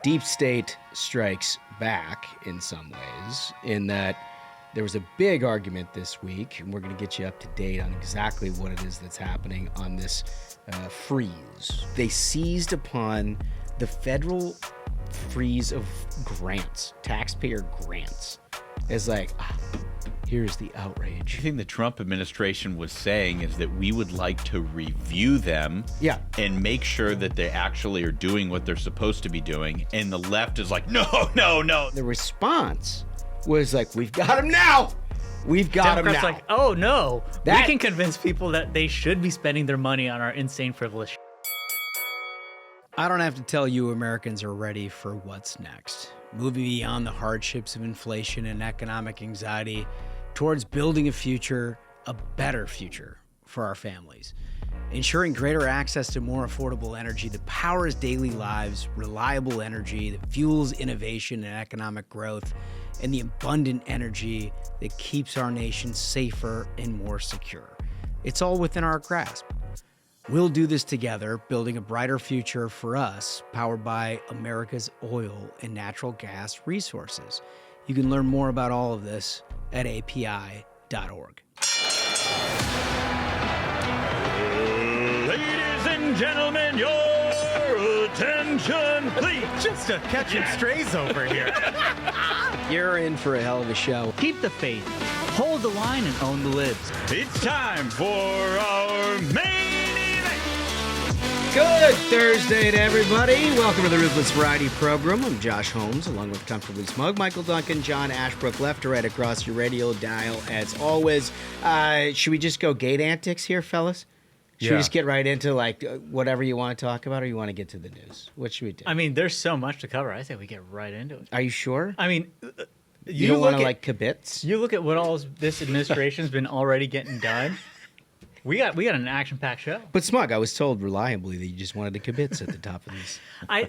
Deep state strikes back in some ways, in that there was a big argument this week, and we're going to get you up to date on exactly what it is that's happening on this freeze. They seized upon the federal freeze of grants, taxpayer grants, as like, here's the outrage. The thing the Trump administration was saying is that we would like to review them and make sure that they actually are doing what they're supposed to be doing. And the left is like, no. The response was like, we've got them now. We've got them now. Democrats like, oh no, we can convince people that they should be spending their money on our insane frivolous. I don't have to tell you Americans are ready for what's next. Moving beyond the hardships of inflation and economic anxiety towards building a future, a better future for our families. Ensuring greater access to more affordable energy that powers daily lives, reliable energy that fuels innovation and economic growth, and the abundant energy that keeps our nation safer and more secure. It's all within our grasp. We'll do this together, building a brighter future for us, powered by America's oil and natural gas resources. You can learn more about all of this at api.org. Ladies and gentlemen, your attention, please. Just a catching strays over here. You're in for a hell of a show. Keep the faith, hold the line, and own the libs. It's time for our main event. Good Thursday to everybody. Welcome to the Ruthless Variety Program. I'm Josh Holmes, along with Comfortably Smug, Michael Duncan, John Ashbrook, left to right across your radio dial, as always. Should we just go gate antics here, fellas? Should we just get right into whatever you want to talk about, or you want to get to the news? What should we do? I mean, there's so much to cover. I think we get right into it. Are you sure? I mean, you don't want to kibitz? You look at what all this administration's been already getting done. We got an action-packed show. But Smug, I was told reliably that you just wanted to kibitz at the top of these. I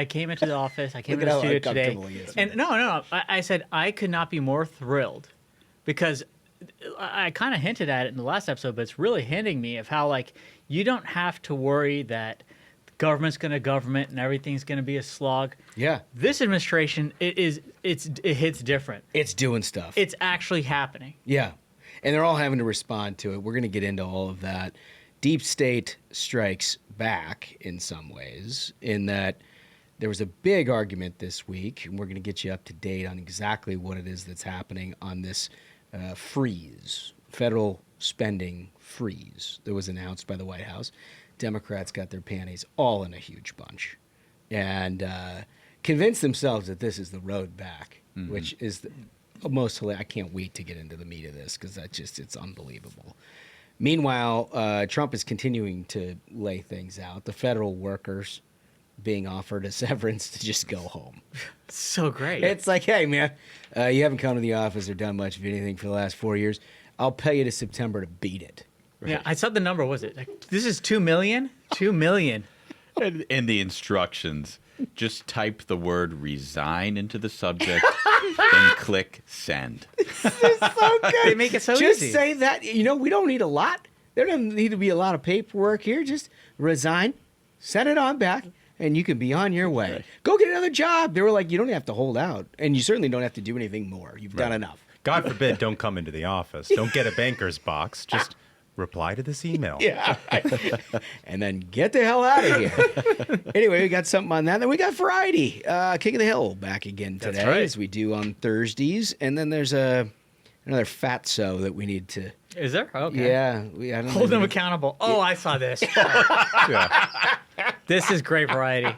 came into the office. I came into the studio today, and no. I said I could not be more thrilled, because I kind of hinted at it in the last episode, but it's really hinting me of how you don't have to worry that the government's going to government and everything's going to be a slog. Yeah, this administration it hits different. It's doing stuff. It's actually happening. Yeah. And they're all having to respond to it. We're going to get into all of that. Deep state strikes back in some ways, in that there was a big argument this week, and we're going to get you up to date on exactly what it is that's happening on this freeze, federal spending freeze that was announced by the White House. Democrats got their panties all in a huge bunch and convinced themselves that this is the road back, which is most hilarious. I can't wait to get into the meat of this, because it's unbelievable. Meanwhile, Trump is continuing to lay things out. The federal workers being offered a severance to just go home. So great. It's like, hey, man, you haven't come to the office or done much of anything for the last 4 years. I'll pay you to September to beat it. Right? Yeah, I saw the number. Was it this is $2 million? $2 million. And the instructions, just type the word resign into the subject and click send. This is so good. They make it so just easy. Just say that. We don't need a lot. There doesn't need to be a lot of paperwork here. Just resign, send it on back, and you can be on your way. Right. Go get another job. They were like, you don't have to hold out, and you certainly don't have to do anything more. You've done enough. God forbid, don't come into the office. Don't get a banker's box. Just reply to this email. Yeah. And then get the hell out of here. Anyway, we got something on that. Then we got variety. King of the Hill back again today, as we do on Thursdays. And then there's another fatso that we need to... Is there? Okay. Yeah. I don't Hold them accountable. Oh, I saw this. This is great variety.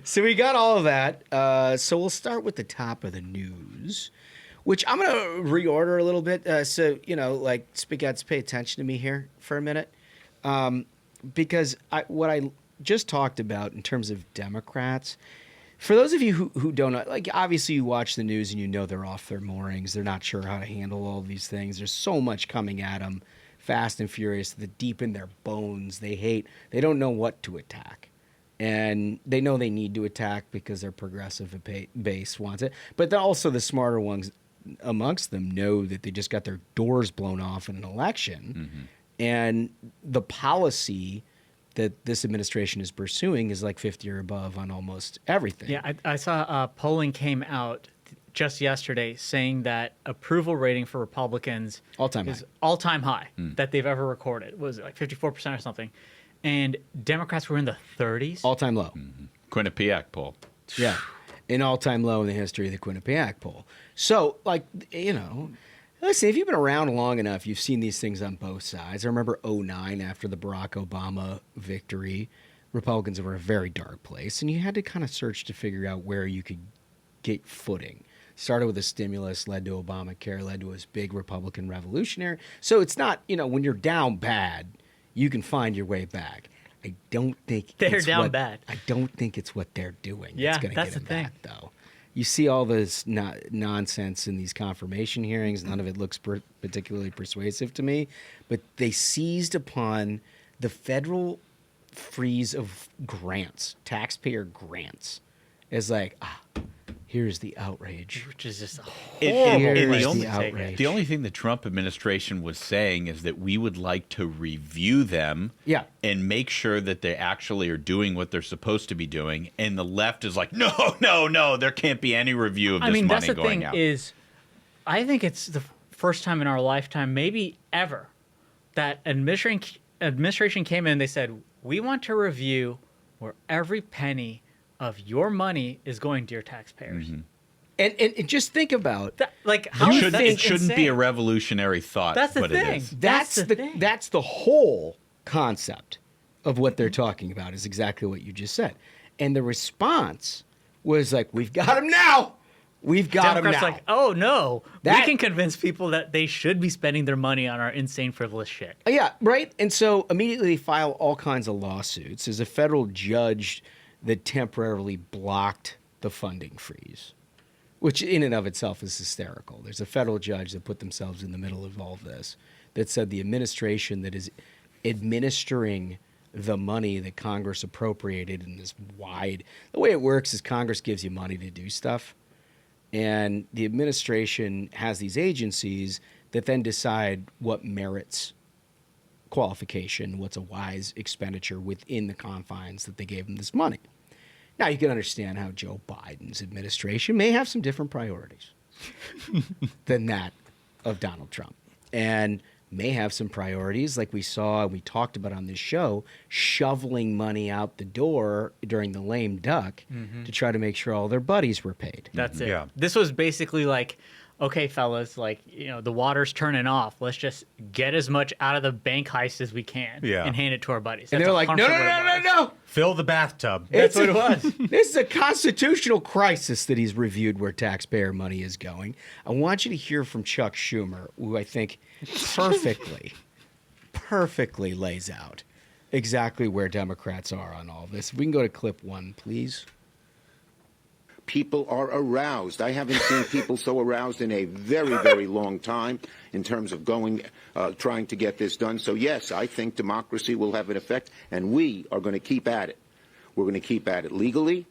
So we got all of that. So we'll start with the top of the news, which I'm going to reorder a little bit. Spaghettis, pay attention to me here for a minute. Because what I just talked about in terms of Democrats, for those of you who don't know, obviously you watch the news and you know they're off their moorings. They're not sure how to handle all these things. There's so much coming at them, fast and furious, that deep in their bones they hate. They don't know what to attack. And they know they need to attack because their progressive base wants it. But also the smarter ones amongst them know that they just got their doors blown off in an election. Mm-hmm. And the policy that this administration is pursuing is like 50 or above on almost everything. Yeah, I saw polling came out just yesterday saying that approval rating for Republicans is all-time high that they've ever recorded. Was it like 54% or something? And Democrats were in the 30s. All-time low. Quinnipiac poll. Yeah, an all-time low in the history of the Quinnipiac poll. So, like, you know, listen, if you've been around long enough, you've seen these things on both sides. I remember 2009 after the Barack Obama victory, Republicans were in a very dark place, and you had to kind of search to figure out where you could get footing. Started with a stimulus, led to Obamacare, led to this big Republican revolutionary. So it's not, you know, when you're down bad, you can find your way back. I don't think they're down bad. I don't think it's what they're doing. Yeah, that's going to get them back, though. You see all this nonsense in these confirmation hearings. None of it looks particularly persuasive to me. But they seized upon the federal freeze of grants, taxpayer grants, as like, here's the outrage. Which is just the only thing the Trump administration was saying is that we would like to review them and make sure that they actually are doing what they're supposed to be doing. And the left is like, no, there can't be any review of this money going out. That's the thing is, I think it's the first time in our lifetime, maybe ever, that administration came in and they said, we want to review where every penny of your money is going to your taxpayers. Mm-hmm. And just think about that, like, how it shouldn't be a revolutionary thought. That's the but thing. It is. That's the whole concept of what they're talking about is exactly what you just said. And the response was like, we've got them now. We've got them now. Like, oh no, we can convince people that they should be spending their money on our insane frivolous shit. Yeah, right. And so immediately file all kinds of lawsuits. There's a federal judge that temporarily blocked the funding freeze, which in and of itself is hysterical. There's a federal judge that put themselves in the middle of all of this that said the administration that is administering the money that Congress appropriated in this wide... The way it works is Congress gives you money to do stuff, and the administration has these agencies that then decide what merits qualification, what's a wise expenditure within the confines that they gave them this money. Now, you can understand how Joe Biden's administration may have some different priorities than that of Donald Trump, and may have some priorities like we saw and we talked about on this show, shoveling money out the door during the lame duck to try to make sure all their buddies were paid. That's it. Yeah. This was basically like, okay, fellas, like, you know, the water's turning off. Let's just get as much out of the bank heist as we can and hand it to our buddies. And they're like, no. Fill the bathtub. That's what it was. This is a constitutional crisis that he's reviewed where taxpayer money is going. I want you to hear from Chuck Schumer, who I think perfectly lays out exactly where Democrats are on all this. If we can go to clip 1, please. People are aroused. I haven't seen people so aroused in a very, very long time in terms of trying to get this done. So, yes, I think democracy will have an effect, and we are going to keep at it. We're going to keep at it legally.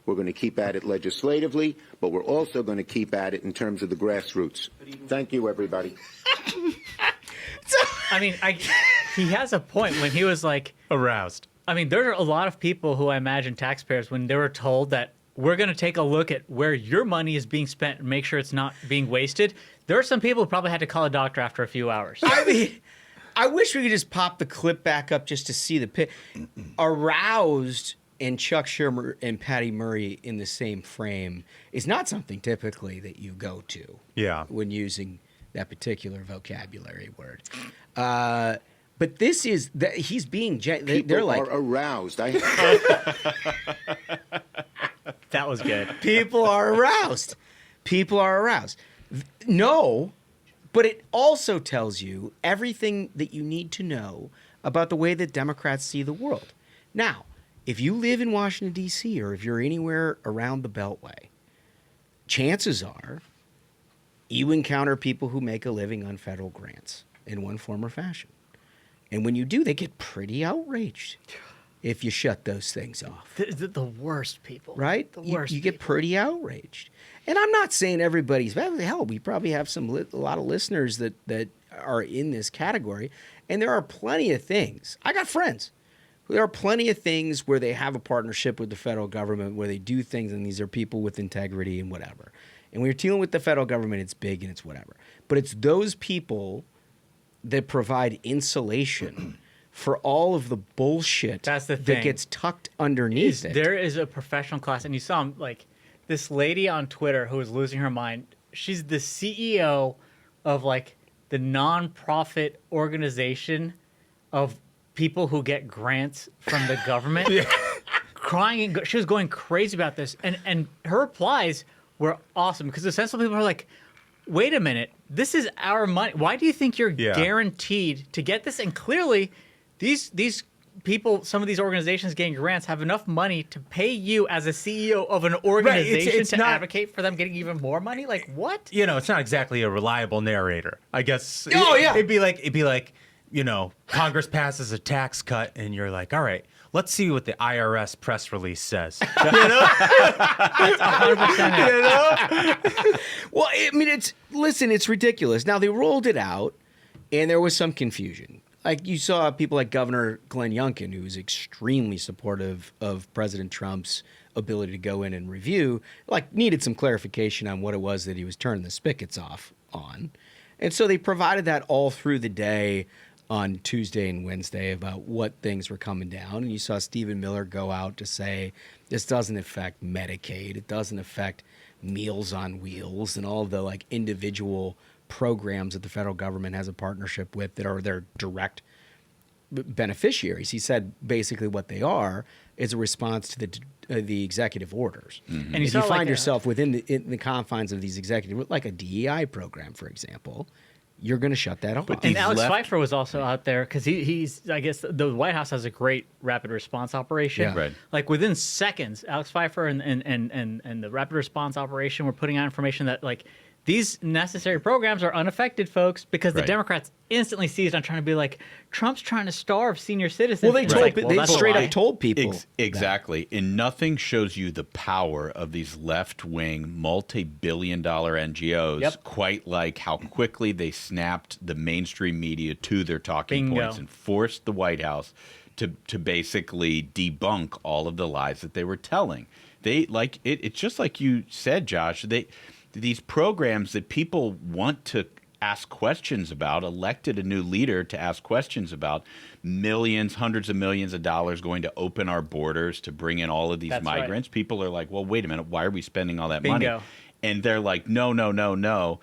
We're going to keep at it legislatively, but we're also going to keep at it in terms of the grassroots. Thank you, everybody. I mean, he has a point when he was like... aroused. I mean, there are a lot of people who I imagine taxpayers, when they were told that we're going to take a look at where your money is being spent and make sure it's not being wasted. There are some people who probably had to call a doctor after a few hours. I mean, I wish we could just pop the clip back up just to see the pit. Aroused and Chuck Schumer and Patty Murray in the same frame is not something typically that you go to when using that particular vocabulary word. But this is he's being. They're like aroused. That was good. People are aroused. People are aroused. No, but it also tells you everything that you need to know about the way that Democrats see the world. Now, if you live in Washington, D.C., or if you're anywhere around the Beltway, chances are you encounter people who make a living on federal grants in one form or fashion. And when you do, they get pretty outraged if you shut those things off. The worst people. Right? The worst You get pretty outraged. And I'm not saying everybody's bad. Hell, we probably have a lot of listeners that are in this category. And there are plenty of things. I got friends There are plenty of things where they have a partnership with the federal government where they do things, and these are people with integrity and whatever. And when you're dealing with the federal government, it's big and it's whatever. But it's those people that provide insulation for all of the bullshit that gets tucked underneath it. There is a professional class, and you saw him, like, this lady on Twitter who was losing her mind. She's the CEO of, like, the nonprofit organization of people who get grants from the government. Crying, and she was going crazy about this. And her replies were awesome because essentially people are like, wait a minute, this is our money. Why do you think you're guaranteed to get this? And clearly, these people, some of these organizations getting grants have enough money to pay you as a CEO of an organization to advocate for them getting even more money. Like, what? You know, it's not exactly a reliable narrator, I guess. It'd be like, you know, Congress passes a tax cut, and you're like, all right, let's see what the IRS press release says. You know? That's 100%. You know? Well, I mean, it's ridiculous. Now, they rolled it out, and there was some confusion. Like, you saw people like Governor Glenn Youngkin, who was extremely supportive of President Trump's ability to go in and review, like, needed some clarification on what it was that he was turning the spigots off on. And so they provided that all through the day on Tuesday and Wednesday about what things were coming down. And you saw Stephen Miller go out to say this doesn't affect Medicaid. It doesn't affect Meals on Wheels and all the, like, individual programs that the federal government has a partnership with that are their direct beneficiaries. He said basically what they are is a response to the executive orders. Mm-hmm. And if you find yourself within the confines of these executive, like a DEI program, for example, you're going to shut that off. And Alex Pfeiffer was also out there because he's, I guess, the White House has a great rapid response operation. Yeah. Right. Like within seconds, Alex Pfeiffer and the rapid response operation were putting out information that, like, these necessary programs are unaffected, folks, because the Democrats instantly seized on trying to be like, Trump's trying to starve senior citizens. Well, they straight up told people. Exactly. And nothing shows you the power of these left-wing, multi-billion-dollar NGOs quite like how quickly they snapped the mainstream media to their talking points and forced the White House to basically debunk all of the lies that they were telling. It's just like you said, Josh. These programs that people want to ask questions about, elected a new leader to ask questions about, millions, hundreds of millions of dollars going to open our borders to bring in all of these migrants. Right. People are like, well, wait a minute, why are we spending all that money? And they're like, no.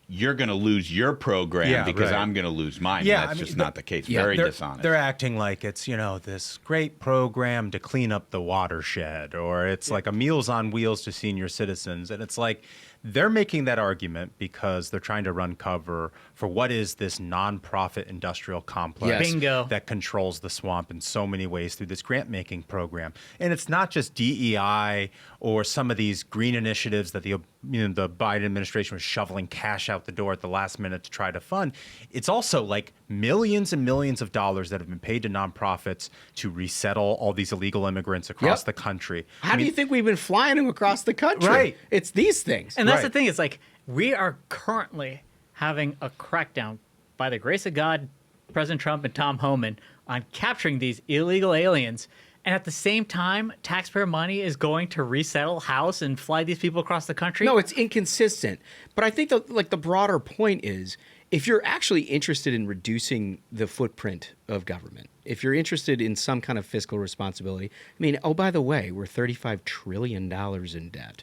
You're going to lose your program because I'm going to lose mine. Yeah, that's just not the case. Very dishonest. They're acting like it's, this great program to clean up the watershed, or it's like a Meals on Wheels to senior citizens. And it's like they're making that argument because they're trying to run cover for what is this nonprofit industrial complex that controls the swamp in so many ways through this grant-making program. And it's not just DEI or some of these green initiatives that the Biden administration was shoveling cash out the door at the last minute to try to fund. It's also like millions and millions of dollars that have been paid to nonprofits to resettle all these illegal immigrants across the country. How do you think we've been flying them across the country? Right. It's these things. And that's the thing. It's like we are currently having a crackdown by the grace of God, President Trump and Tom Homan, on capturing these illegal aliens. And at the same time, taxpayer money is going to resettle, house, and fly these people across the country? No, it's inconsistent. But I think the broader point is, if you're actually interested in reducing the footprint of government, if you're interested in some kind of fiscal responsibility, I mean, oh, by the way, we're $35 trillion in debt.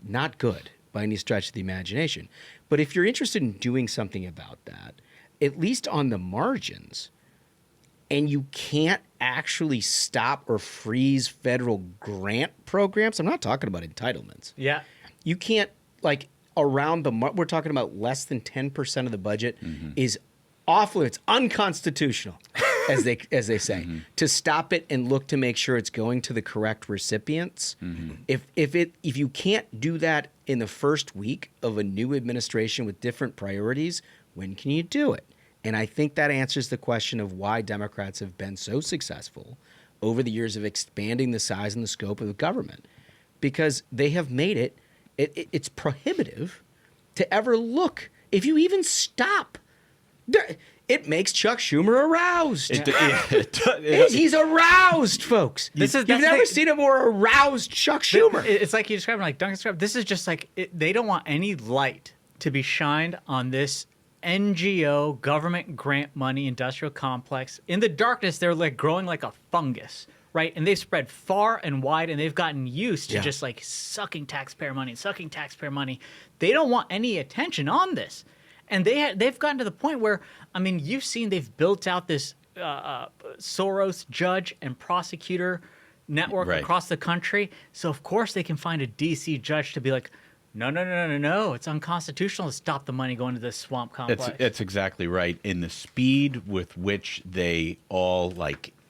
Not good by any stretch of the imagination. But if you're interested in doing something about that, at least on the margins, and you can't actually stop or freeze federal grant programs. I'm not talking about entitlements. Yeah. You can't, like, around we're talking about less than 10% of the budget is off limits, unconstitutional, as they say, to stop it and look to make sure it's going to the correct recipients. If you can't do that in the first week of a new administration with different priorities, when can you do it? And I think that answers the question of why Democrats have been so successful over the years of expanding the size and the scope of the government, because they have made it's prohibitive to ever look. If you even stop, it makes Chuck Schumer aroused. He's aroused, folks. You've never seen a more aroused Chuck Schumer. It's like you described, like Duncan described. This is just like they don't want any light to be shined on this NGO government grant money industrial complex. In the darkness, they're like growing like a fungus, right? And they've spread far and wide, and they've gotten used to just like sucking taxpayer money. They don't want any attention on this. And they've gotten to the point where, I mean, you've seen they've built out this Soros judge and prosecutor network across the country. So, of course, they can find a D.C. judge to be like, no. It's unconstitutional to stop the money going to this swamp complex. That's exactly right. And the speed with which they all,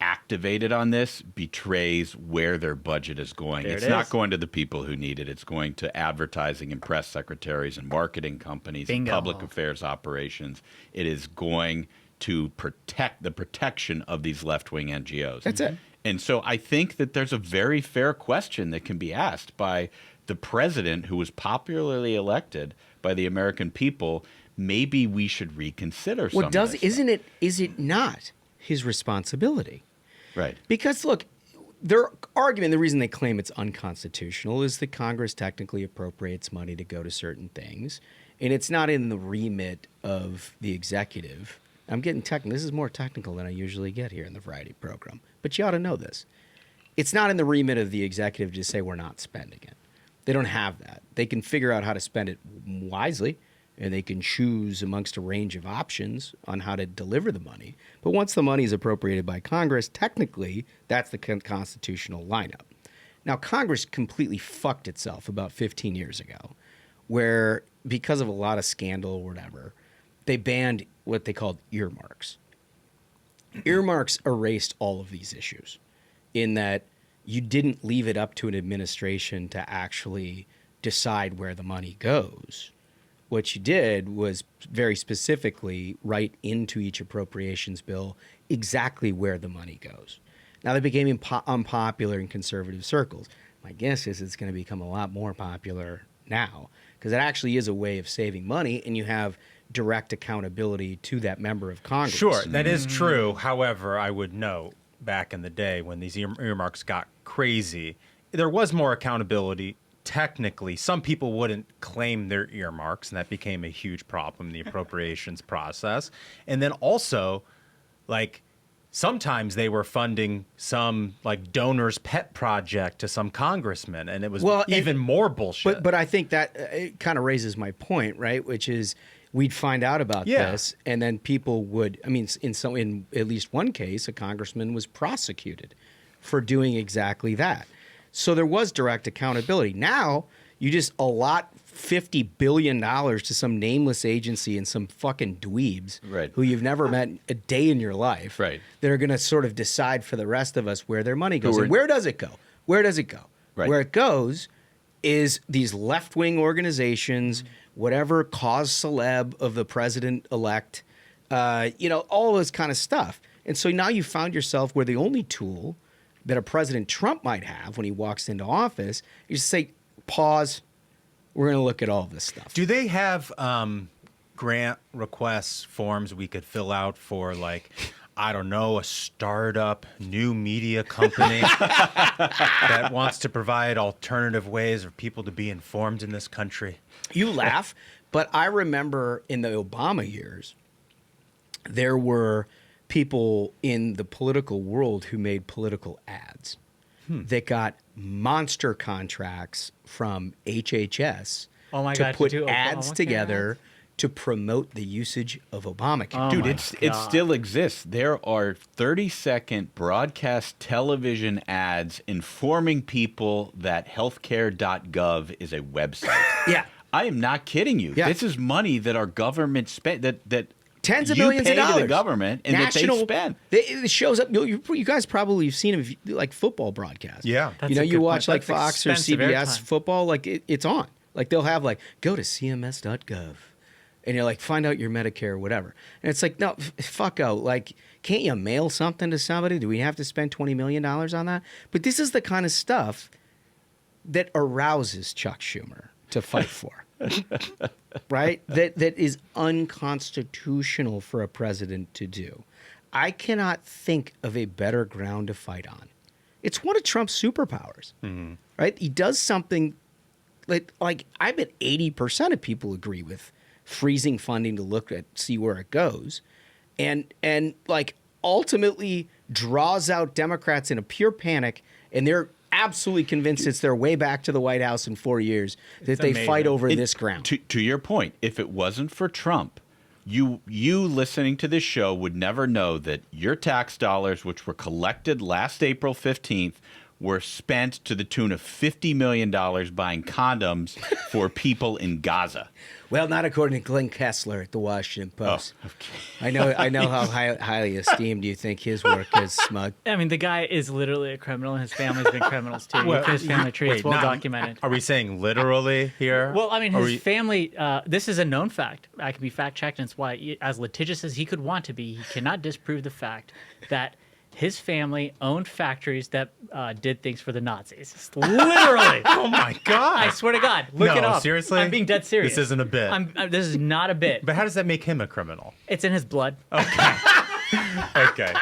activated on this betrays where their budget is going. It's not going to the people who need it. It's going to advertising and press secretaries and marketing companies and public affairs operations. It is going to protect the protection of these left-wing NGOs. That's it. And so I think that there's a very fair question that can be asked by the president who was popularly elected by the American people. Maybe we should reconsider some of this. Is it not his responsibility? Right. Because, look, their argument, the reason they claim it's unconstitutional is that Congress technically appropriates money to go to certain things, and it's not in the remit of the executive. I'm getting technical. This is more technical than I usually get here in the Variety program, but you ought to know this. It's not in the remit of the executive to say we're not spending it. They don't have that. They can figure out how to spend it wisely, and they can choose amongst a range of options on how to deliver the money. But once the money is appropriated by Congress, technically, that's the constitutional lineup. Now, Congress completely fucked itself about 15 years ago, where because of a lot of scandal or whatever, they banned what they called earmarks. Earmarks erased all of these issues in that you didn't leave it up to an administration to actually decide where the money goes. What you did was very specifically write into each appropriations bill exactly where the money goes. Now, they became unpopular in conservative circles. My guess is it's going to become a lot more popular now because it actually is a way of saving money, and you have direct accountability to that member of Congress. Sure, that is true. However, I would note back in the day when these earmarks got crazy, there was more accountability. Technically, some people wouldn't claim their earmarks, and that became a huge problem in the appropriations process. And then also, sometimes they were funding some donor's pet project to some congressman, and it was even more bullshit. But I think that it kind of raises my point, right? Which is we'd find out about this, and then people would. I mean, in at least one case, a congressman was prosecuted for doing exactly that. So there was direct accountability. Now you just allot $50 billion to some nameless agency and some fucking dweebs who you've never met a day in your life that are going to sort of decide for the rest of us where their money goes. And where does it go? Where it goes is these left-wing organizations, whatever cause celeb of the president-elect, all this kind of stuff. And so now you found yourself where the only tool that a President Trump might have when he walks into office, you just say, pause, we're going to look at all this stuff. Do they have grant requests forms we could fill out for, I don't know, a startup new media company that wants to provide alternative ways for people to be informed in this country? You laugh, but I remember in the Obama years, there were people in the political world who made political ads that got monster contracts from HHS to put ads together to promote the usage of Obamacare. Dude, it still exists. There are 30-second broadcast television ads informing people that healthcare.gov is a website. Yeah. I am not kidding you. Yeah. This is money that our government spent, that tens of millions of dollars to the government and national, that they spend. It shows up. You guys probably have seen them, football broadcasts. Yeah. You watch Fox or CBS football, it's on. They'll have go to cms.gov. And you're find out your Medicare or whatever. And it's no, fuck out. Can't you mail something to somebody? Do we have to spend $20 million on that? But this is the kind of stuff that arouses Chuck Schumer to fight for. right? That is unconstitutional for a president to do. I cannot think of a better ground to fight on. It's one of Trump's superpowers, right? He does something like I bet 80% of people agree with freezing funding to see where it goes, and like ultimately draws out Democrats in a pure panic, and they're absolutely convinced it's their way back to the White House in 4 years that they fight over this ground. To your point, if it wasn't for Trump, you listening to this show would never know that your tax dollars, which were collected last April 15th, were spent to the tune of $50 million buying condoms for people in Gaza. Well, not according to Glenn Kessler at the Washington Post. Oh, okay. I know how highly esteemed you think his work is, Smug. I mean, the guy is literally a criminal, and his family's been criminals too. His family tree is well documented. Are we saying literally here? Well, I mean, his family, this is a known fact. I can be fact-checked, and it's why, as litigious as he could want to be, he cannot disprove the fact that his family owned factories that did things for the Nazis. Literally. Oh, my God. I swear to God. Look it up. Seriously? I'm being dead serious. This isn't a bit. This is not a bit. But how does that make him a criminal? It's in his blood. Okay. Okay.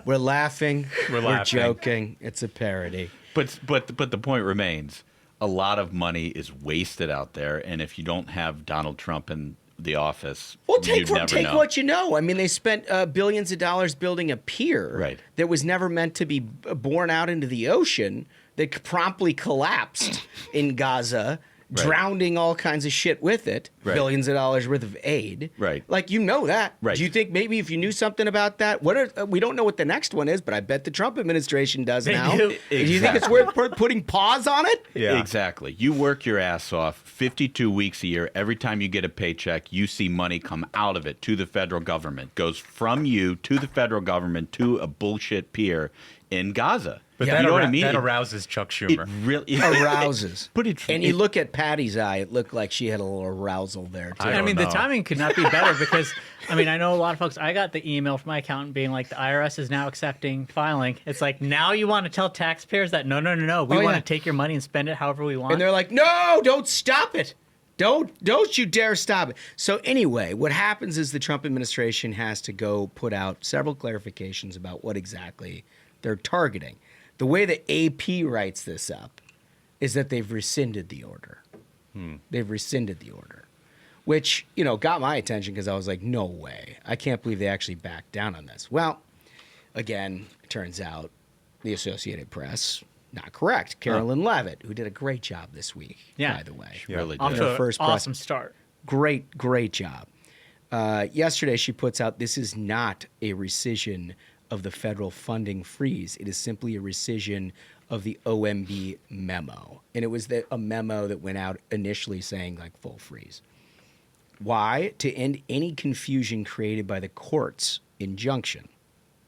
We're laughing. We're joking. It's a parody. But the point remains, a lot of money is wasted out there, and if you don't have Donald Trump in the office, take what you know. I mean, they spent billions of dollars building a pier that was never meant to be borne out into the ocean that promptly collapsed in Gaza, drowning all kinds of shit with it. Billions of dollars worth of aid. Like, you know that. Do you think maybe if you knew something about that, we don't know what the next one is, but I bet the Trump administration does now. Do you think it's worth putting pause on it? Yeah. Exactly. You work your ass off 52 weeks a year. Every time you get a paycheck, you see money come out of it to the federal government. Goes from you to the federal government to a bullshit pier in Gaza. But you know what I mean? That arouses Chuck Schumer. It really arouses. And you look at Patty's eye, it looked like she had a little arousal there, too. I mean, the timing could not be better because, I mean, I know a lot of folks, I got the email from my accountant being like, the IRS is now accepting filing. It's like, now you want to tell taxpayers that, no, we want to take your money and spend it however we want. And they're like, no, don't stop it. Don't you dare stop it. So anyway, what happens is the Trump administration has to go put out several clarifications about what exactly they're targeting. The way that AP writes this up is that they've rescinded the order. They've rescinded the order, which, got my attention because I was like, no way. I can't believe they actually backed down on this. Well, again, it turns out the Associated Press, not correct. Carolyn Levitt, who did a great job this week, by the way. She really did. Off to an awesome start. Great job. Yesterday, she puts out, this is not a rescission of the federal funding freeze. It is simply a rescission of the OMB memo. And it was a memo that went out initially saying like full freeze. Why? To end any confusion created by the court's injunction.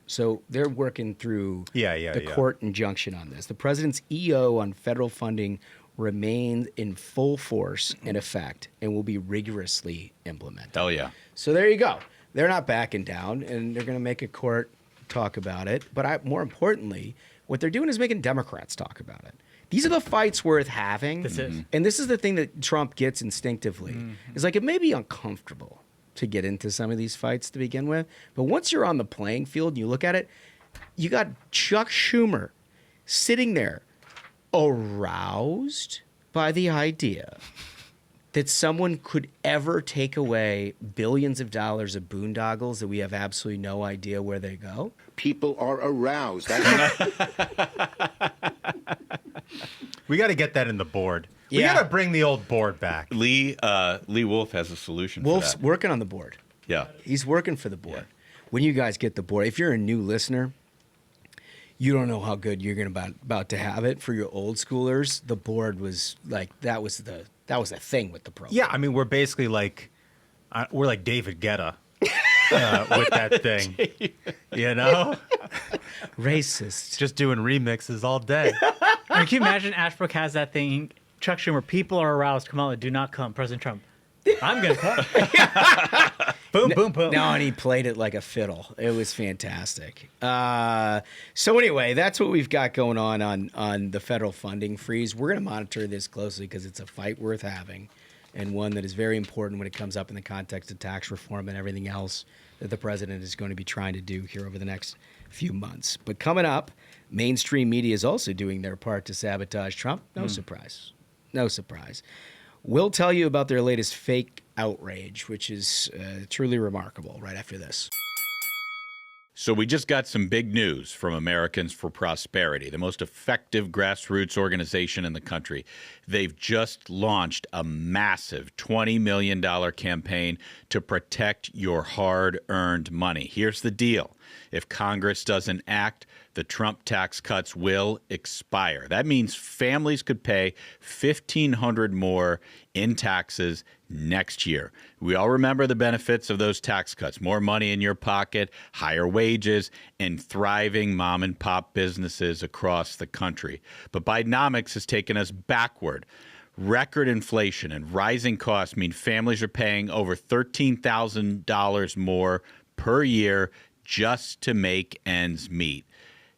So they're working through the court injunction on this. The president's EO on federal funding remains in full force and effect and will be rigorously implemented. Hell yeah. So there you go. They're not backing down, and they're going to make a court talk about it. But more importantly, what they're doing is making Democrats talk about it. These are the fights worth having. This is. And this is the thing that Trump gets instinctively. It's like, it may be uncomfortable to get into some of these fights to begin with, but once you're on the playing field and you look at it, you got Chuck Schumer sitting there aroused by the idea that someone could ever take away billions of dollars of boondoggles that we have absolutely no idea where they go. People are aroused. We got to get that in the board. We got to bring the old board back. Lee Wolf has a solution Wolf's for that. working on the board. Yeah. He's working for the board. Yeah. When you guys get the board, if you're a new listener, you don't know how good you're about to have it. For your old schoolers, the board was like, that was the thing with the program. Yeah, I mean, we're basically like, we're like David Guetta with that thing, Racist. Just doing remixes all day. I mean, can you imagine Ashbrook has that thing, Chuck Schumer, people are aroused, Kamala, do not come, President Trump. I'm going to come. Boom, boom, boom. No, and he played it like a fiddle. It was fantastic. So anyway, that's what we've got going on the federal funding freeze. We're going to monitor this closely because it's a fight worth having. and one that is very important when it comes up in the context of tax reform and everything else that the president is going to be trying to do here over the next few months. But coming up, mainstream media is also doing their part to sabotage Trump. No surprise. No surprise. We'll tell you about their latest fake outrage, which is truly remarkable, right after this. So we just got some big news from Americans for Prosperity, the most effective grassroots organization in the country. They've just launched a massive $20 million campaign to protect your hard-earned money. Here's the deal. If Congress doesn't act, the Trump tax cuts will expire. That means families could pay $1,500 more in taxes next year. We all remember the benefits of those tax cuts: more money in your pocket, higher wages, and thriving mom and pop businesses across the country. But Bidenomics has taken us backward. Record inflation and rising costs mean families are paying over $13,000 more per year just to make ends meet.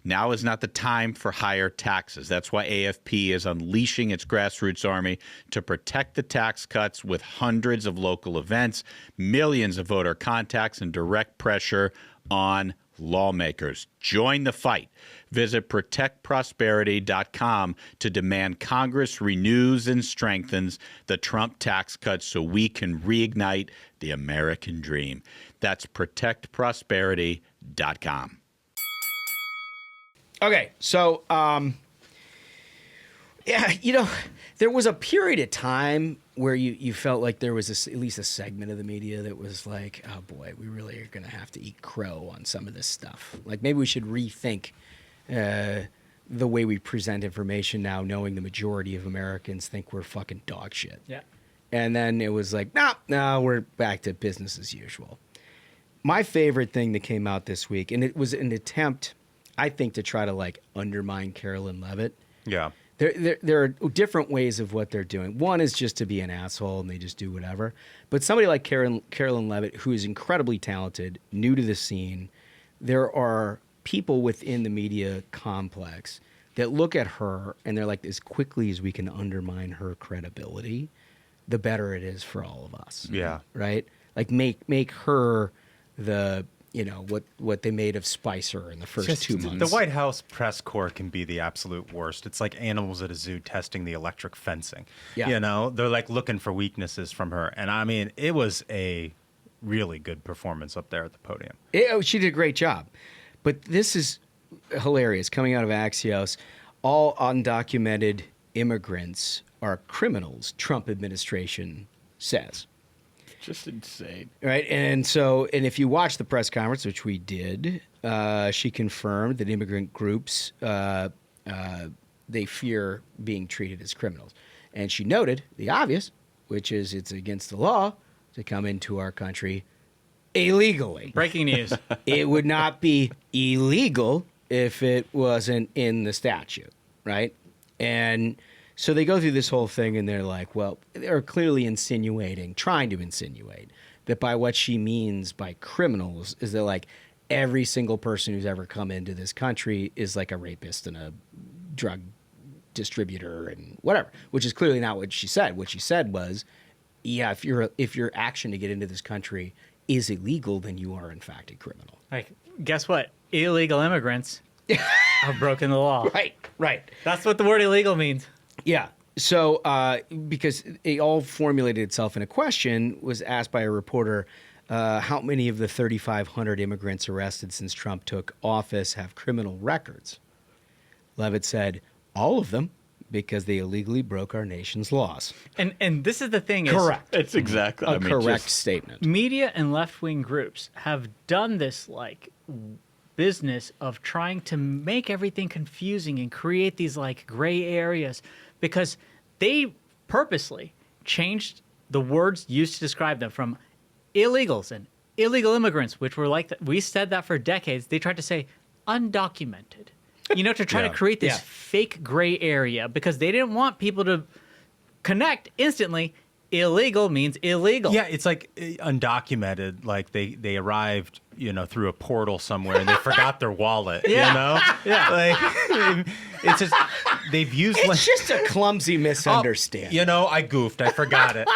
Now is not the time for higher taxes. That's why AFP is unleashing its grassroots army to protect the tax cuts with hundreds of local events, millions of voter contacts, and direct pressure on lawmakers. Join the fight. Visit protectprosperity.com to demand Congress renews and strengthens the Trump tax cuts so we can reignite the American dream. That's protectprosperity.com. Okay, so, there was a period of time where you felt like there was at least a segment of the media that was like, oh boy, we really are going to have to eat crow on some of this stuff. Like maybe we should rethink the way we present information now, knowing the majority of Americans think we're fucking dog shit. Yeah. And then it was like, no, we're back to business as usual. My favorite thing that came out this week, and it was an attempt, I think, to try to like undermine Carolyn Levitt. Yeah. There are different ways of what they're doing. One is just to be an asshole and they just do whatever. But somebody like Carolyn Levitt, who is incredibly talented, new to the scene, there are people within the media complex that look at her and they're like, as quickly as we can undermine her credibility, the better it is for all of us. Yeah. Right? Like make her the... what they made of Spicer in the first 2 months. The White House press corps can be the absolute worst. It's like animals at a zoo testing the electric fencing. Yeah. They're like looking for weaknesses from her. And I mean, it was a really good performance up there at the podium. She did a great job. But this is hilarious. Coming out of Axios, all undocumented immigrants are criminals, Trump administration says. Just insane. Right. And if you watch the press conference, which we did, she confirmed that immigrant groups, they fear being treated as criminals. And she noted the obvious, which is it's against the law to come into our country illegally. Breaking news. It would not be illegal if it wasn't in the statute. Right. And so they go through this whole thing and they're like, well, they're clearly trying to insinuate that by what she means by criminals is that like every single person who's ever come into this country is like a rapist and a drug distributor and whatever, which is clearly not what she said. What she said was, yeah, if your action to get into this country is illegal, then you are in fact a criminal. Like, guess what? Illegal immigrants have broken the law. Right. That's what the word illegal means. Yeah. So because it all formulated itself in a question, was asked by a reporter, how many of the 3,500 immigrants arrested since Trump took office have criminal records? Levitt said, all of them, because they illegally broke our nation's laws. And this is the thing. Correct. It's exactly a correct statement. Media and left-wing groups have done this like business of trying to make everything confusing and create these like gray areas, because they purposely changed the words used to describe them from illegals and illegal immigrants, which were like we said that for decades. They tried to say undocumented, to try to create this fake gray area because they didn't want people to connect instantly. Illegal means illegal. Yeah, it's like undocumented, like they arrived, through a portal somewhere and they forgot their wallet, Yeah. Like, it's just, they've used... It's just a clumsy misunderstanding. I goofed, I forgot it.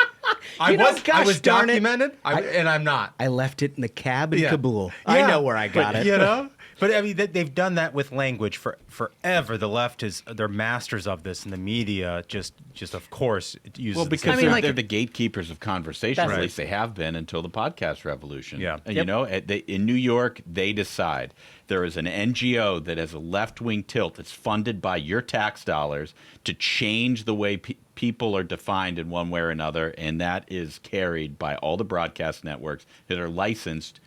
I was documented, and I'm not. I left it in the cab in Kabul. I know where I got it. You know? But I mean, they've done that with language for forever. The left they're masters of this, and the media just of course uses. Well, because they're the gatekeepers of conversation. At least they have been until the podcast revolution. Yeah, and you know, in New York, they decide. There is an NGO that has a left-wing tilt that's funded by your tax dollars to change the way people are defined in one way or another, and that is carried by all the broadcast networks that are licensed.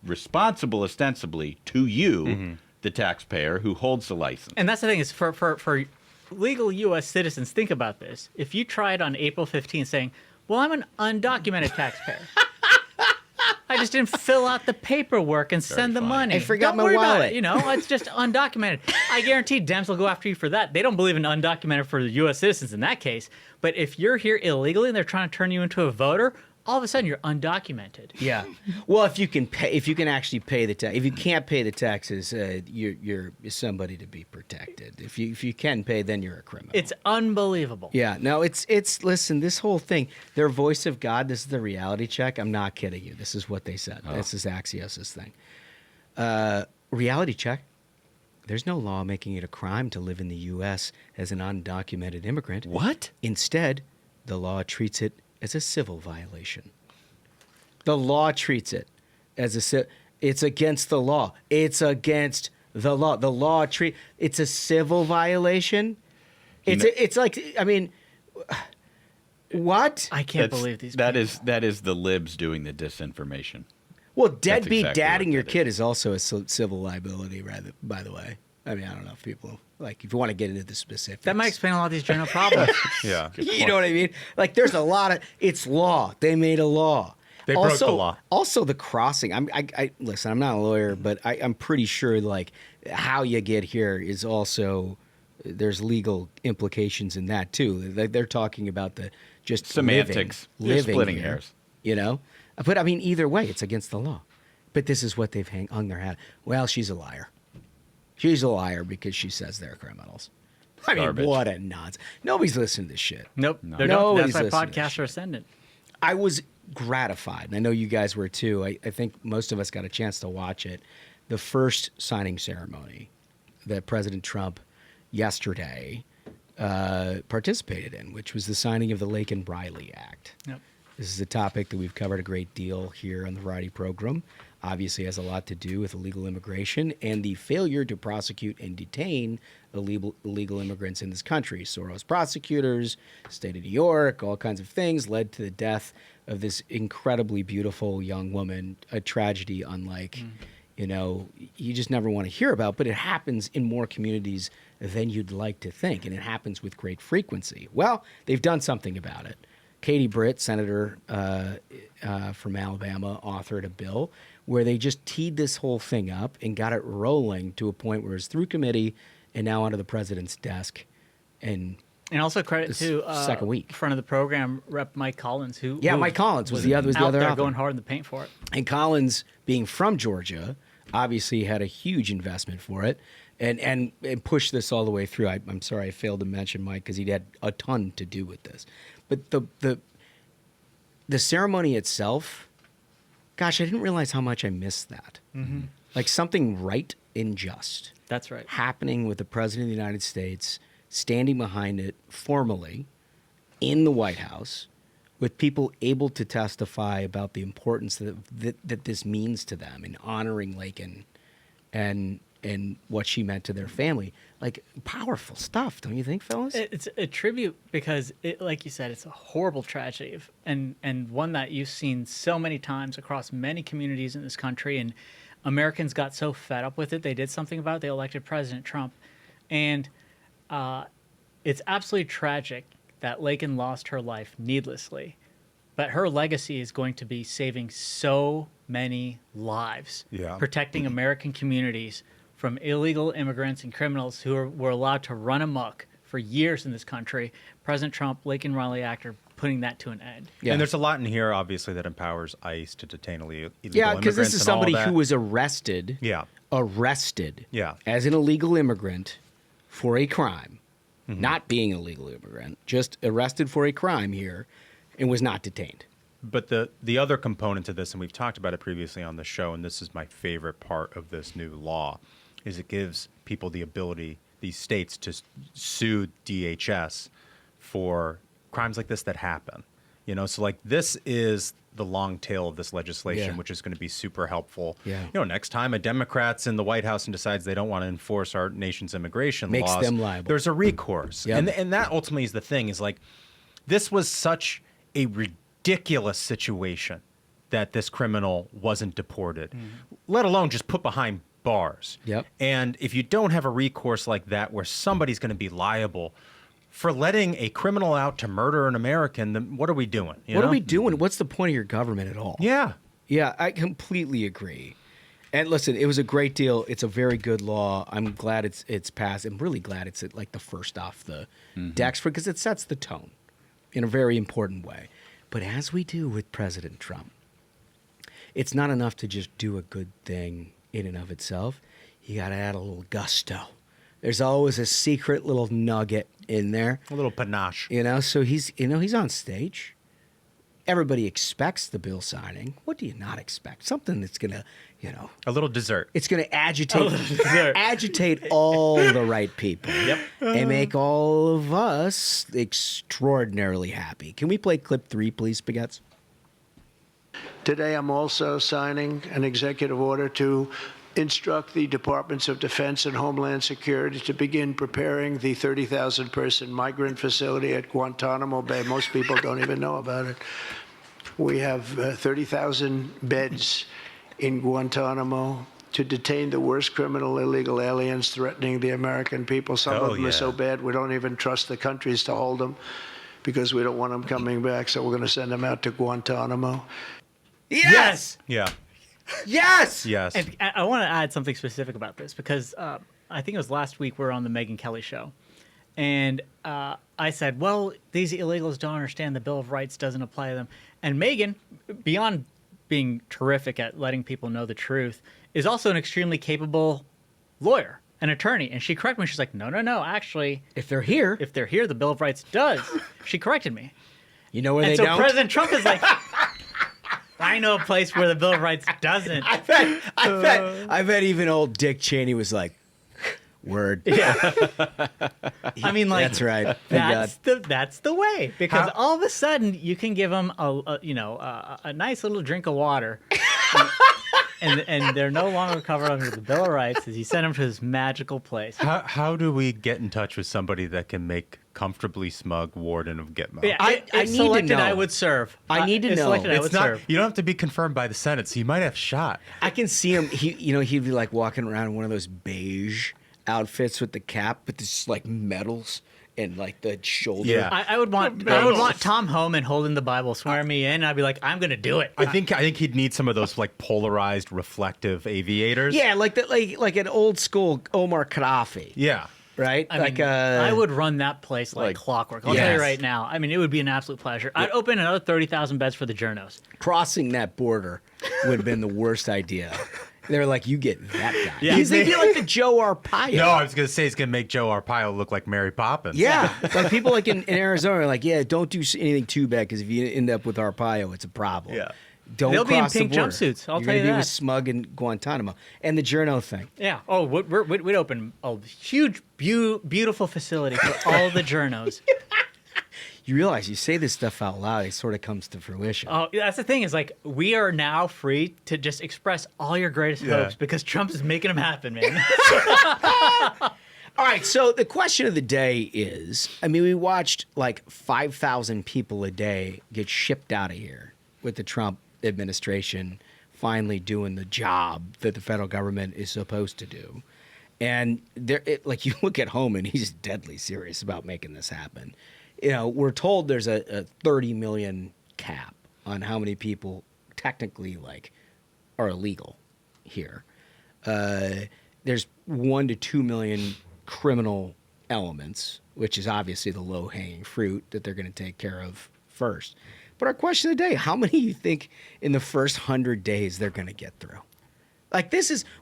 Responsible ostensibly to you, the taxpayer who holds the license. And that's the thing is for legal U.S. citizens, think about this. If you tried on April 15th saying, well, I'm an undocumented taxpayer. I just didn't fill out the paperwork and send the money. I forgot my wallet. wallet. It, you know, it's just undocumented. I guarantee Dems will go after you for that. They don't believe in undocumented for the U.S. citizens in that case. But if you're here illegally and they're trying to turn you into a voter, all of a sudden you're undocumented. Yeah. Well, if you can actually pay the tax, if you can't pay the taxes, you're somebody to be protected. If you can pay, then you're a criminal. It's unbelievable. Yeah. No, it's listen, this whole thing, their voice of God, this is the reality check. I'm not kidding you. This is what they said. This is Axios' thing. Reality check. There's no law making it a crime to live in the U.S. as an undocumented immigrant. What? Instead, the law treats it as a civil violation. The law treats it as it's against the law. It's against the law. The law it's a civil violation. It's like, I mean, what? I can't believe these that people. That is the libs doing the disinformation. Well, deadbeat dadding your kid is also a civil liability, by the way. I mean, I don't know if people, like, if you want to get into the specifics. That might explain a lot of these general problems. Yeah. You know what I mean? Like, there's a lot of, it's law. They made a law. They broke the law. Also, the crossing. Listen, I'm not a lawyer, but I'm pretty sure, like, how you get here is also, there's legal implications in that, too. They're talking about the just semantics. Living splitting here, hairs. You know? But, I mean, either way, it's against the law. But this is what they've hung their hat. Well, she's a liar. She's a liar because she says they're criminals. I mean, garbage. what a nonsense. Nobody's listening to this shit. Nope. No. That's why podcasts are ascendant. I was gratified, and I know you guys were too. I think most of us got a chance to watch it. The first signing ceremony that President Trump yesterday participated in, which was the signing of the Lake and Riley Act. Yep. This is a topic that we've covered a great deal here on the Variety program. Obviously has a lot to do with illegal immigration and the failure to prosecute and detain illegal immigrants in this country. Soros prosecutors, state of New York, all kinds of things led to the death of this incredibly beautiful young woman, a tragedy unlike, you know, you just never want to hear about, but it happens in more communities than you'd like to think, and it happens with great frequency. Well, they've done something about it. Katie Britt, senator from Alabama, authored a bill where they just teed this whole thing up and got it rolling to a point where it's through committee and now onto the president's desk. And also credit to second week, front of the program, Rep. Mike Collins, Mike Collins was the other there author. going hard in the paint for it. And Collins, being from Georgia, obviously had a huge investment for it and pushed this all the way through. I'm sorry I failed to mention Mike because he had a ton to do with this. But the ceremony itself, gosh, I didn't realize how much I missed that. Mm-hmm. Like something right and just. That's right. Happening with the President of the United States, standing behind it formally in the White House, with people able to testify about the importance that this means to them in honoring Laken and what she meant to their family. Like, powerful stuff, don't you think, fellas? It's a tribute because, like you said, it's a horrible tragedy and one that you've seen so many times across many communities in this country. And Americans got so fed up with it, they did something about it. They elected President Trump. And it's absolutely tragic that Laken lost her life needlessly. But her legacy is going to be saving so many lives, protecting American communities from illegal immigrants and criminals who were allowed to run amok for years in this country. President Trump, Lake and Riley Act are putting that to an end. Yeah. And there's a lot in here, obviously, that empowers ICE to detain illegal immigrants. Yeah, because this is somebody who was arrested. Yeah. Arrested. Yeah. As an illegal immigrant for a crime, not being an illegal immigrant, just arrested for a crime here, and was not detained. But the other component to this, and we've talked about it previously on the show, and this is my favorite part of this new law, is it gives people the ability, these states, to sue DHS for crimes like this that happen. So like this is the long tail of this legislation, which is going to be super helpful. Yeah. Next time a Democrat's in the White House and decides they don't want to enforce our nation's immigration laws, makes them liable. There's a recourse. Yep. And that ultimately is the thing, is like, this was such a ridiculous situation that this criminal wasn't deported, let alone just put behind bars. Yep. And if you don't have a recourse like that where somebody's going to be liable for letting a criminal out to murder an American, then what are we doing? What are we doing? What's the point of your government at all? Yeah. Yeah, I completely agree. And listen, it was a great deal. It's a very good law. I'm glad it's passed. I'm really glad it's like the first off the decks, because it sets the tone in a very important way. But as we do with President Trump, it's not enough to just do a good thing in and of itself. You got to add a little gusto. There's always a secret little nugget in there. A little panache. So he's on stage. Everybody expects the bill signing. What do you not expect? Something that's going to, a little dessert. It's going to agitate all the right people. Yep. And make all of us extraordinarily happy. Can we play clip 3, please, Spaghettis? Today, I'm also signing an executive order to instruct the Departments of Defense and Homeland Security to begin preparing the 30,000-person migrant facility at Guantanamo Bay. Most people don't even know about it. We have 30,000 beds in Guantanamo to detain the worst criminal illegal aliens threatening the American people. Some of them are so bad we don't even trust the countries to hold them because we don't want them coming back, so we're going to send them out to Guantanamo. Yes! Yeah. Yes! Yes. And I want to add something specific about this because I think it was last week we were on the Megyn Kelly show. And I said, well, these illegals don't understand the Bill of Rights doesn't apply to them. And Megyn, beyond being terrific at letting people know the truth, is also an extremely capable lawyer, an attorney. And she corrected me. She's like, no, actually. If they're here, the Bill of Rights does. She corrected me. You know where and they so don't? President Trump is like, I know a place where the Bill of Rights doesn't. I bet even old Dick Cheney was like, word. Yeah. I mean, like, that's right. That's the way, because all of a sudden you can give them a nice little drink of water, and they're no longer covered under the Bill of Rights as you send them to this magical place. How do we get in touch with somebody that can make comfortably Smug warden of Gitmo? Yeah, I need selected, to know. I would serve. I need to know. It's not. You don't have to be confirmed by the Senate, so you might have shot. I can see him. He'd be like walking around in one of those beige outfits with the cap, with this like medals and like the shoulder. Yeah, I would want Tom Homan holding the Bible, swearing me in. I'd be like, I'm gonna do it. I think he'd need some of those like polarized, reflective aviators. Yeah, like an old school Omar Gaddafi. Yeah. Right? I would run that place like clockwork. I'll tell you right now. I mean, it would be an absolute pleasure. I'd open another 30,000 beds for the journos. Crossing that border would have been the worst idea. They were like, you get that guy. Yeah. He'd be like the Joe Arpaio. No, I was going to say he's going to make Joe Arpaio look like Mary Poppins. Yeah. Like people like in Arizona are like, yeah, don't do anything too bad because if you end up with Arpaio, it's a problem. Yeah. They'll be in pink jumpsuits. I'll tell you that. You're with Smug and Guantanamo. And the journo thing. Yeah. Oh, we'd open a huge, beautiful facility for all the journos. You realize you say this stuff out loud, it sort of comes to fruition. Oh, that's the thing is like we are now free to just express all your greatest hopes because Trump is making them happen, man. All right, so the question of the day is, I mean, we watched like 5,000 people a day get shipped out of here with the Trump administration finally doing the job that the federal government is supposed to do. And like you look at Homan, he's deadly serious about making this happen. We're told there's a 30 million cap on how many people technically like are illegal here. There's 1 to 2 million criminal elements, which is obviously the low-hanging fruit that they're going to take care of first. But our question of the day, how many do you think in the first 100 days they're going to get through? Like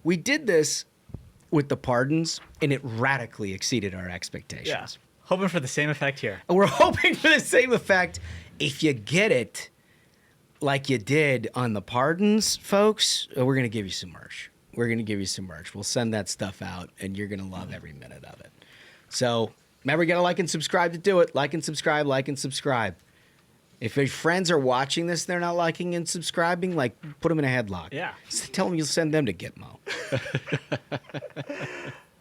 we did this with the pardons, and it radically exceeded our expectations. Yeah. Hoping for the same effect here. We're hoping for the same effect. If you get it, like you did on the pardons, folks, we're going to give you some merch. We're going to give you some merch. We'll send that stuff out, and you're going to love every minute of it. So remember, you got to like and subscribe to do it. Like and subscribe, like and subscribe. If your friends are watching this, they're not liking and subscribing, like, put them in a headlock. Yeah. Tell them you'll send them to Gitmo.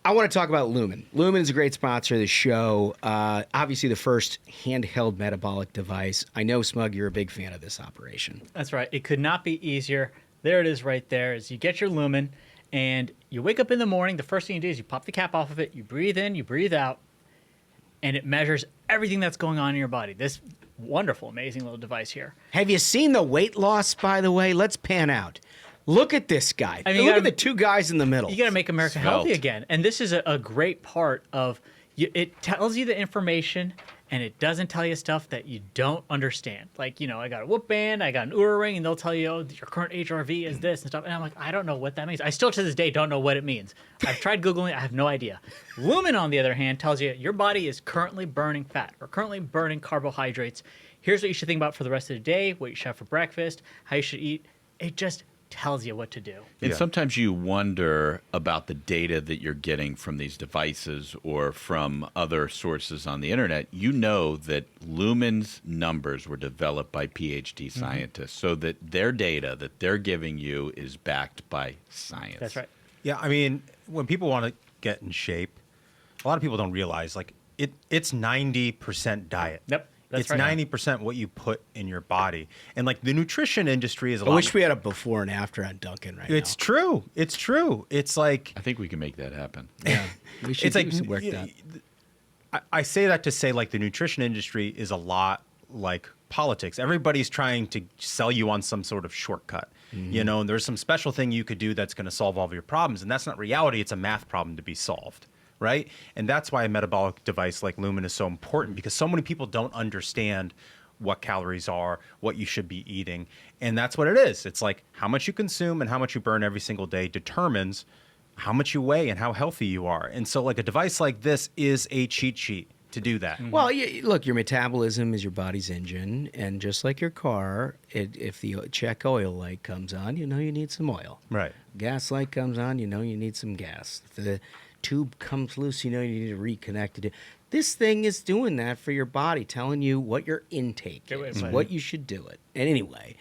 I want to talk about Lumen. Lumen is a great sponsor of the show. Obviously, the first handheld metabolic device. I know, Smug, you're a big fan of this operation. That's right. It could not be easier. There it is right there. Is you get your Lumen, and you wake up in the morning. The first thing you do is you pop the cap off of it. You breathe in, you breathe out, and it measures everything that's going on in your body. This wonderful, amazing little device here. Have you seen the weight loss, by the way? Let's pan out. Look at this guy. I mean, look at the two guys in the middle. You got to make America healthy again. And this is a great part of it. Tells you the information, and it doesn't tell you stuff that you don't understand. Like, I got a Whoop band, I got an Oura ring, and they'll tell you, your current HRV is this and stuff. And I'm like, I don't know what that means. I still to this day don't know what it means. I've tried Googling it. I have no idea. Lumen, on the other hand, tells you your body is currently burning fat or currently burning carbohydrates. Here's what you should think about for the rest of the day, what you should have for breakfast, how you should eat. It just tells you what to do. And sometimes you wonder about the data that you're getting from these devices or from other sources on the internet. You know that Lumen's numbers were developed by PhD scientists, so that their data that they're giving you is backed by science. That's right. Yeah, I mean, when people want to get in shape, a lot of people don't realize, like, it's 90% diet. Yep. It's right 90% what you put in your body. And like the nutrition industry is a I lot. wish we had a before and after on Duncan right now. It's true. It's true. It's like, I think we can make that happen. Yeah. We should, it's like, we should work that. I say that to say, like, the nutrition industry is a lot like politics. Everybody's trying to sell you on some sort of shortcut, and there's some special thing you could do that's going to solve all of your problems. And that's not reality. It's a math problem to be solved. Right? And that's why a metabolic device like Lumen is so important, because so many people don't understand what calories are, what you should be eating. And that's what it is. It's like how much you consume and how much you burn every single day determines how much you weigh and how healthy you are. And so like a device like this is a cheat sheet to do that. Well, look, your metabolism is your body's engine. And just like your car, if the check oil light comes on, you need some oil. Right. Gas light comes on, you need some gas. If the tube comes loose, you need to reconnect it. This thing is doing that for your body, telling you what your intake is, what you should do it. And anyway,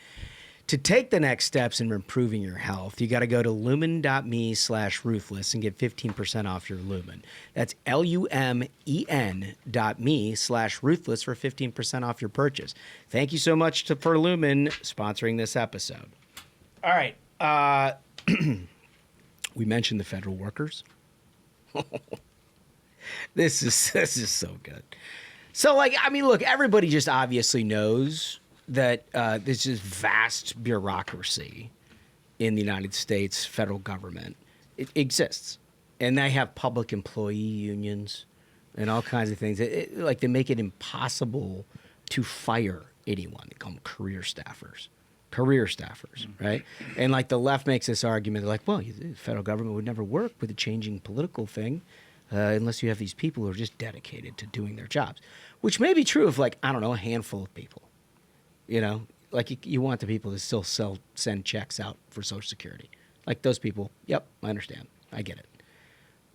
to take the next steps in improving your health, you got to go to lumen.me/ruthless and get 15% off your Lumen. That's lumen.me/ruthless for 15% off your purchase. Thank you so much for Lumen sponsoring this episode. All right. We mentioned the federal workers. This is so good. So, look, everybody just obviously knows that there's this vast bureaucracy in the United States federal government. It exists. And they have public employee unions and all kinds of things. They make it impossible to fire anyone. They call them career staffers, right? And the left makes this argument. They're like, well, the federal government would never work with a changing political thing unless you have these people who are just dedicated to doing their jobs, which may be true of a handful of people. You want the people to still send checks out for Social Security. Like those people, yep, I understand. I get it.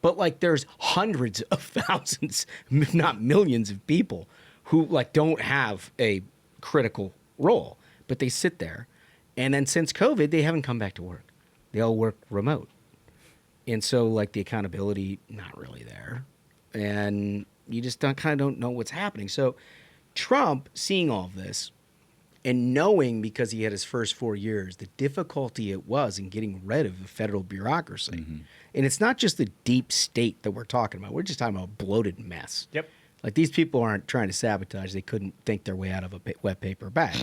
But there's hundreds of thousands, if not millions of people who don't have a critical role, but they sit there. And then since COVID, they haven't come back to work. They all work remote. And so the accountability, not really there. And you just don't know what's happening. So Trump, seeing all of this and knowing, because he had his first 4 years, the difficulty it was in getting rid of the federal bureaucracy. Mm-hmm. And it's not just the deep state that we're talking about. We're just talking about a bloated mess. Yep. These people aren't trying to sabotage. They couldn't think their way out of a wet paper bag.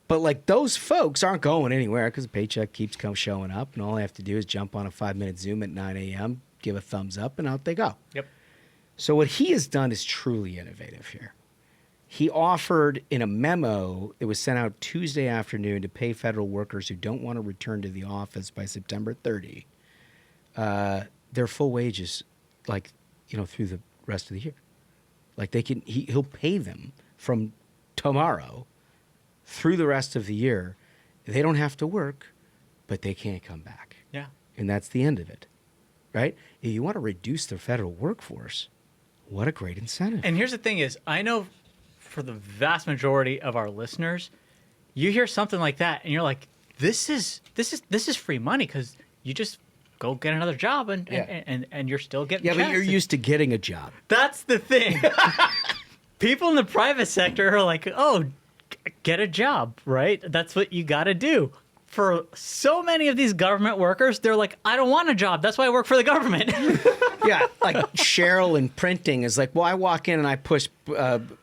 But those folks aren't going anywhere because the paycheck keeps showing up, and all they have to do is jump on a 5-minute Zoom at 9 a.m., give a thumbs up, and out they go. Yep. So what he has done is truly innovative here. He offered in a memo that was sent out Tuesday afternoon to pay federal workers who don't want to return to the office by September 30, their full wages, through the rest of the year. He'll pay them from tomorrow through the rest of the year. They don't have to work, but they can't come back. Yeah. And that's the end of it, right? If you want to reduce the federal workforce, what a great incentive. And here's the thing is, I know for the vast majority of our listeners, you hear something like that and you're like, this is free money because you just go get another job and you're still getting checks. But you're used to getting a job. That's the thing. People in the private sector are like, oh, get a job, right? That's what you got to do. For so many of these government workers, they're like, I don't want a job. That's why I work for the government. Yeah, like Cheryl in printing is like, well, I walk in and I push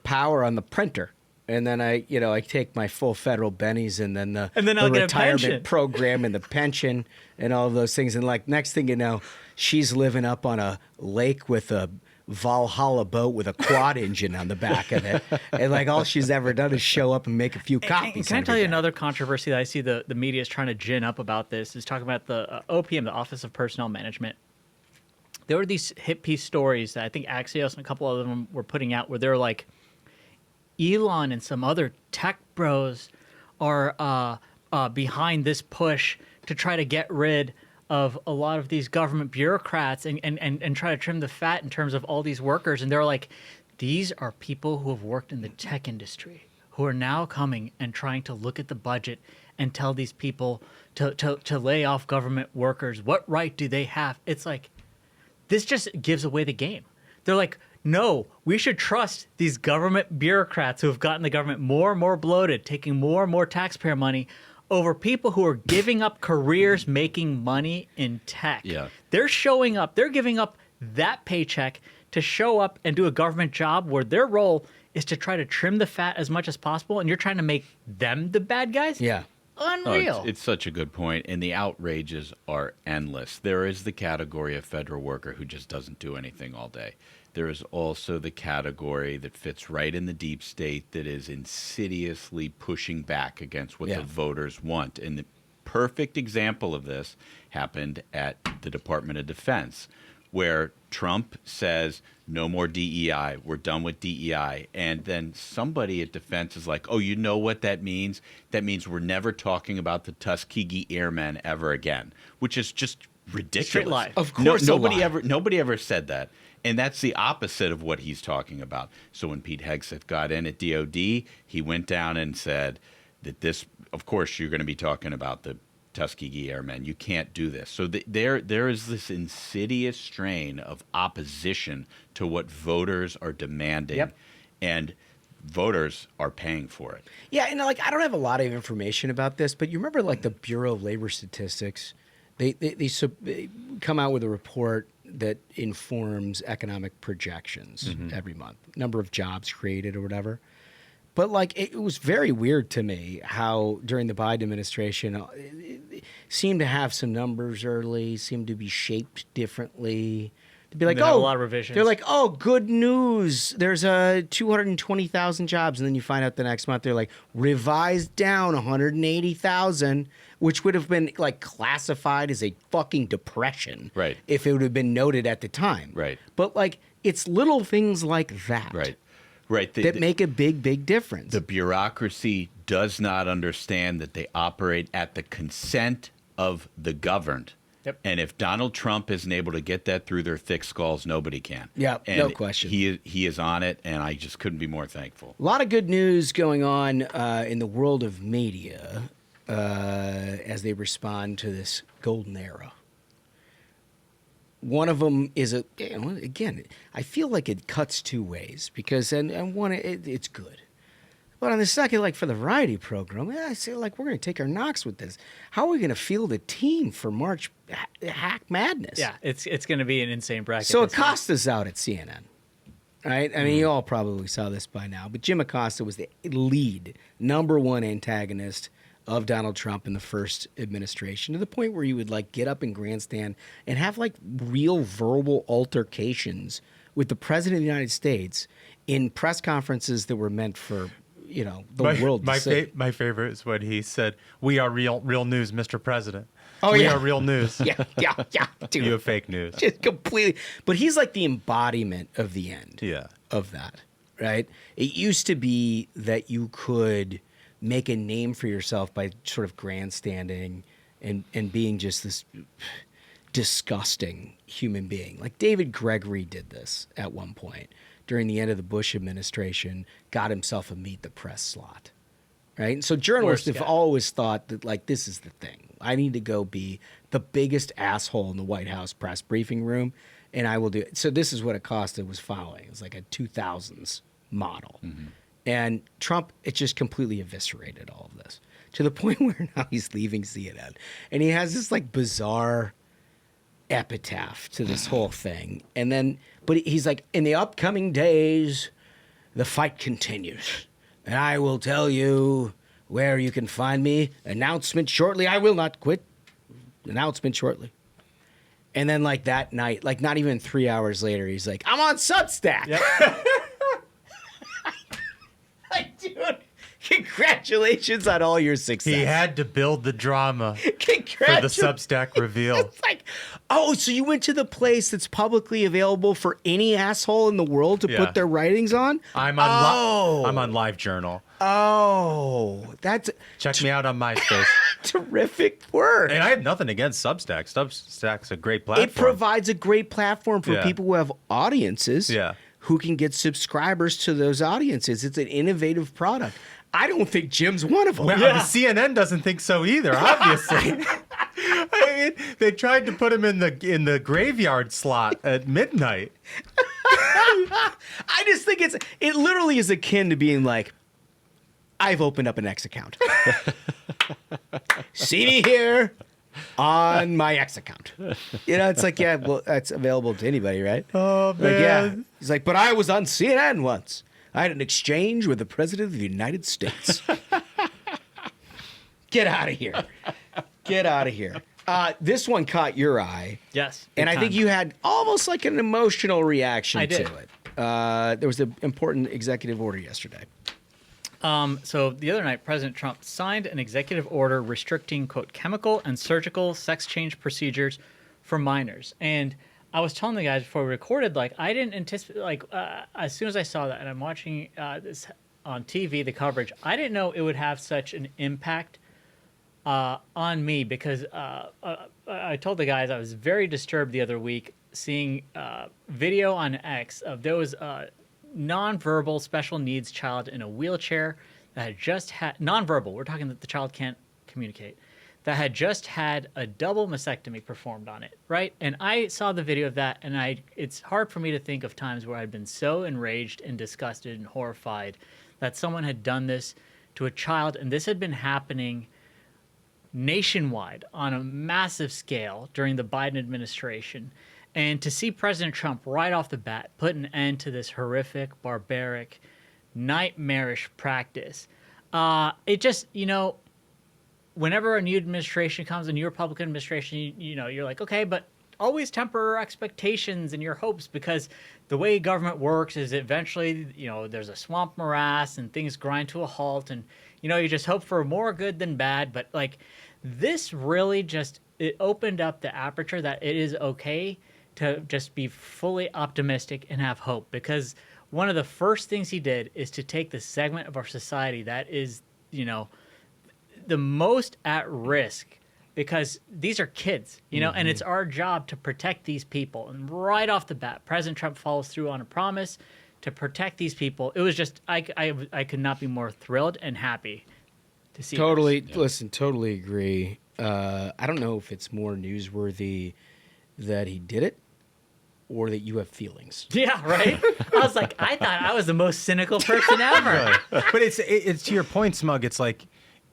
power on the printer. And then I take my full federal bennies and then the retirement program and the pension and all of those things. And like next thing you know, she's living up on a lake with a Valhalla boat with a quad engine on the back of it. And like all she's ever done is show up and make a few copies. And can I tell you another controversy that I see the media is trying to gin up about this is talking about the OPM, the Office of Personnel Management. There were these hit piece stories that I think Axios and a couple of them were putting out where they're like, Elon and some other tech bros are behind this push to try to get rid of a lot of these government bureaucrats and try to trim the fat in terms of all these workers. And they're like, these are people who have worked in the tech industry who are now coming and trying to look at the budget and tell these people to lay off government workers. What right do they have? It's like, this just gives away the game. They're like, no, we should trust these government bureaucrats who have gotten the government more and more bloated, taking more and more taxpayer money over people who are giving up careers making money in tech. Yeah. They're showing up. They're giving up that paycheck to show up and do a government job where their role is to try to trim the fat as much as possible, and you're trying to make them the bad guys? Yeah. Unreal. Oh, it's such a good point, and the outrages are endless. There is the category of federal worker who just doesn't do anything all day. There is also the category that fits right in the deep state that is insidiously pushing back against what the voters want. And the perfect example of this happened at the Department of Defense, where Trump says, no more DEI, we're done with DEI. And then somebody at Defense is like, oh, you know what that means? That means we're never talking about the Tuskegee Airmen ever again, which is just ridiculous. Straight lie. Of course, nobody ever said that. And that's the opposite of what he's talking about. So when Pete Hegseth got in at DOD, he went down and said that this, of course, you're going to be talking about the Tuskegee Airmen. You can't do this. So there is this insidious strain of opposition to what voters are demanding. Yep. And voters are paying for it. Yeah, and like I don't have a lot of information about this, but you remember like the Bureau of Labor Statistics? They come out with a report that informs economic projections every month, number of jobs created or whatever. But like it was very weird to me how during the Biden administration it seemed to have some numbers early, seemed to be shaped differently. To be like, a lot of revisions. They're like, oh, good news. There's 220,000 jobs, and then you find out the next month they're like revised down 180,000, which would have been like classified as a fucking depression, right? If it would have been noted at the time, right? But like it's little things like that, right? Right. That make a big difference. The bureaucracy does not understand that they operate at the consent of the governed. Yep. And if Donald Trump isn't able to get that through their thick skulls, nobody can. Yeah, and no question. He is on it, and I just couldn't be more thankful. A lot of good news going on in the world of media as they respond to this golden era. One of them is again, I feel like it cuts two ways because and one it's good. But on the second, like for the variety program, I say like we're going to take our knocks with this. How are we going to field a team for March Hack Madness? Yeah, it's going to be an insane bracket. So Acosta's out at CNN, right? I mean, you all probably saw this by now, but Jim Acosta was the lead, number one antagonist of Donald Trump in the first administration, to the point where he would like get up in grandstand and have like real verbal altercations with the president of the United States in press conferences that were meant for the world to see. My favorite is when he said, "We are real news, Mr. President." Oh, we are real news. yeah, dude. You have fake news. Just completely. But he's like the embodiment of the end. Yeah. Of that, right? It used to be that you could make a name for yourself by sort of grandstanding and being just this disgusting human being. Like David Gregory did this at one point during the end of the Bush administration, got himself a Meet the Press slot, right? And so journalists have always thought that, like, this is the thing. I need to go be the biggest asshole in the White House press briefing room, and I will do it. So this is what it cost. It was following. It was like a 2000s model. Mm-hmm. And Trump, it just completely eviscerated all of this to the point where now he's leaving CNN. And he has this like bizarre epitaph to this whole thing. And then, but he's like, in the upcoming days, the fight continues. And I will tell you where you can find me. Announcement shortly. I will not quit. Announcement shortly. And then like that night, like not even 3 hours later, he's like, I'm on Substack. Yep. Like, dude, congratulations on all your success. He had to build the drama for the Substack reveal. It's like, oh, so you went to the place that's publicly available for any asshole in the world to put their writings on? I'm on LiveJournal. Oh, that's... Check me out on MySpace. Terrific work. And I have nothing against Substack. Substack's a great platform. It provides a great platform for people who have audiences. Yeah. Who can get subscribers to those audiences. It's an innovative product. I don't think Jim's one of them. Well, CNN doesn't think so either, obviously. I mean, they tried to put him in the graveyard slot at midnight. I just think it literally is akin to being like, I've opened up an X account. See me here on my X account. You know, it's like, yeah, well, that's available to anybody, right? Oh, man. Like, yeah. He's like, but I was on CNN once. I had an exchange with the President of the United States. Get out of here. Get out of here. This one caught your eye. Yes. And I think you had almost like an emotional reaction to it. There was an important executive order yesterday. So the other night, President Trump signed an executive order restricting, quote, chemical and surgical sex change procedures for minors. And I was telling the guys before we recorded, like, I didn't anticipate, like, as soon as I saw that, and I'm watching this on TV, the coverage, I didn't know it would have such an impact on me because I told the guys I was very disturbed the other week seeing video on X of there was nonverbal special needs child in a wheelchair that had just had nonverbal. We're talking that the child can't communicate. That had just had a double mastectomy performed on it, right? And I saw the video of that, and it's hard for me to think of times where I'd been so enraged and disgusted and horrified that someone had done this to a child, and this had been happening nationwide on a massive scale during the Biden administration. And to see President Trump right off the bat put an end to this horrific, barbaric, nightmarish practice, it just, you know, whenever a new administration comes, a new Republican administration, you know, you're like, okay, but always temper expectations and your hopes because the way government works is eventually, you know, there's a swamp morass and things grind to a halt and, you know, you just hope for more good than bad. But like this really just, it opened up the aperture that it is okay to just be fully optimistic and have hope because one of the first things he did is to take the segment of our society that is, you know, the most at risk because these are kids, you know, and it's our job to protect these people. And right off the bat, President Trump follows through on a promise to protect these people. It was just, I could not be more thrilled and happy to see. Totally. Yeah. Listen, totally agree. I don't know if it's more newsworthy that he did it or that you have feelings. Yeah, right? I was like, I thought I was the most cynical person ever. But it's to your point, Smug. It's like,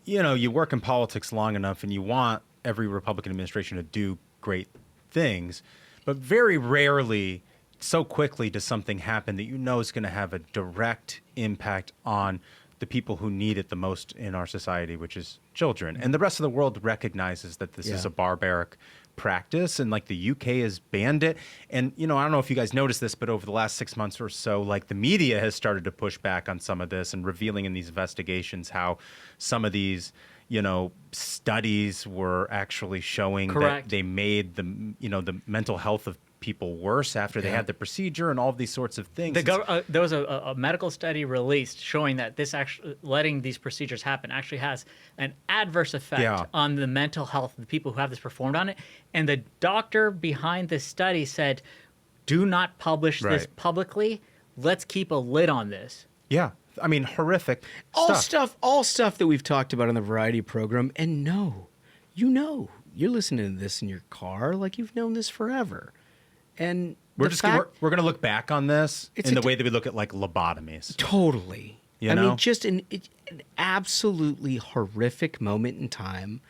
you know, you work in politics long enough and you want every Republican administration to do great things, but very rarely, so quickly does something happen that you know is going to have a direct impact on the people who need it the most in our society, which is children. And the rest of the world recognizes that this is a barbaric practice, and like the UK has banned it. And, you know, I don't know if you guys noticed this, but over the last 6 months or so, like the media has started to push back on some of this and revealing in these investigations how some of these, you know, studies were actually showing that they made the, you know, the mental health of people worse after they had the procedure and all of these sorts of things. There was a medical study released showing that this actually letting these procedures happen actually has an adverse effect on the mental health of the people who have this performed on it. And the doctor behind this study said, do not publish this publicly. Let's keep a lid on this. Yeah. I mean, horrific all stuff that we've talked about on the Variety program. And you're listening to this in your car like you've known this forever. And we're going to look back on this in the way that we look at like lobotomies. Totally. I mean, just an absolutely horrific moment in time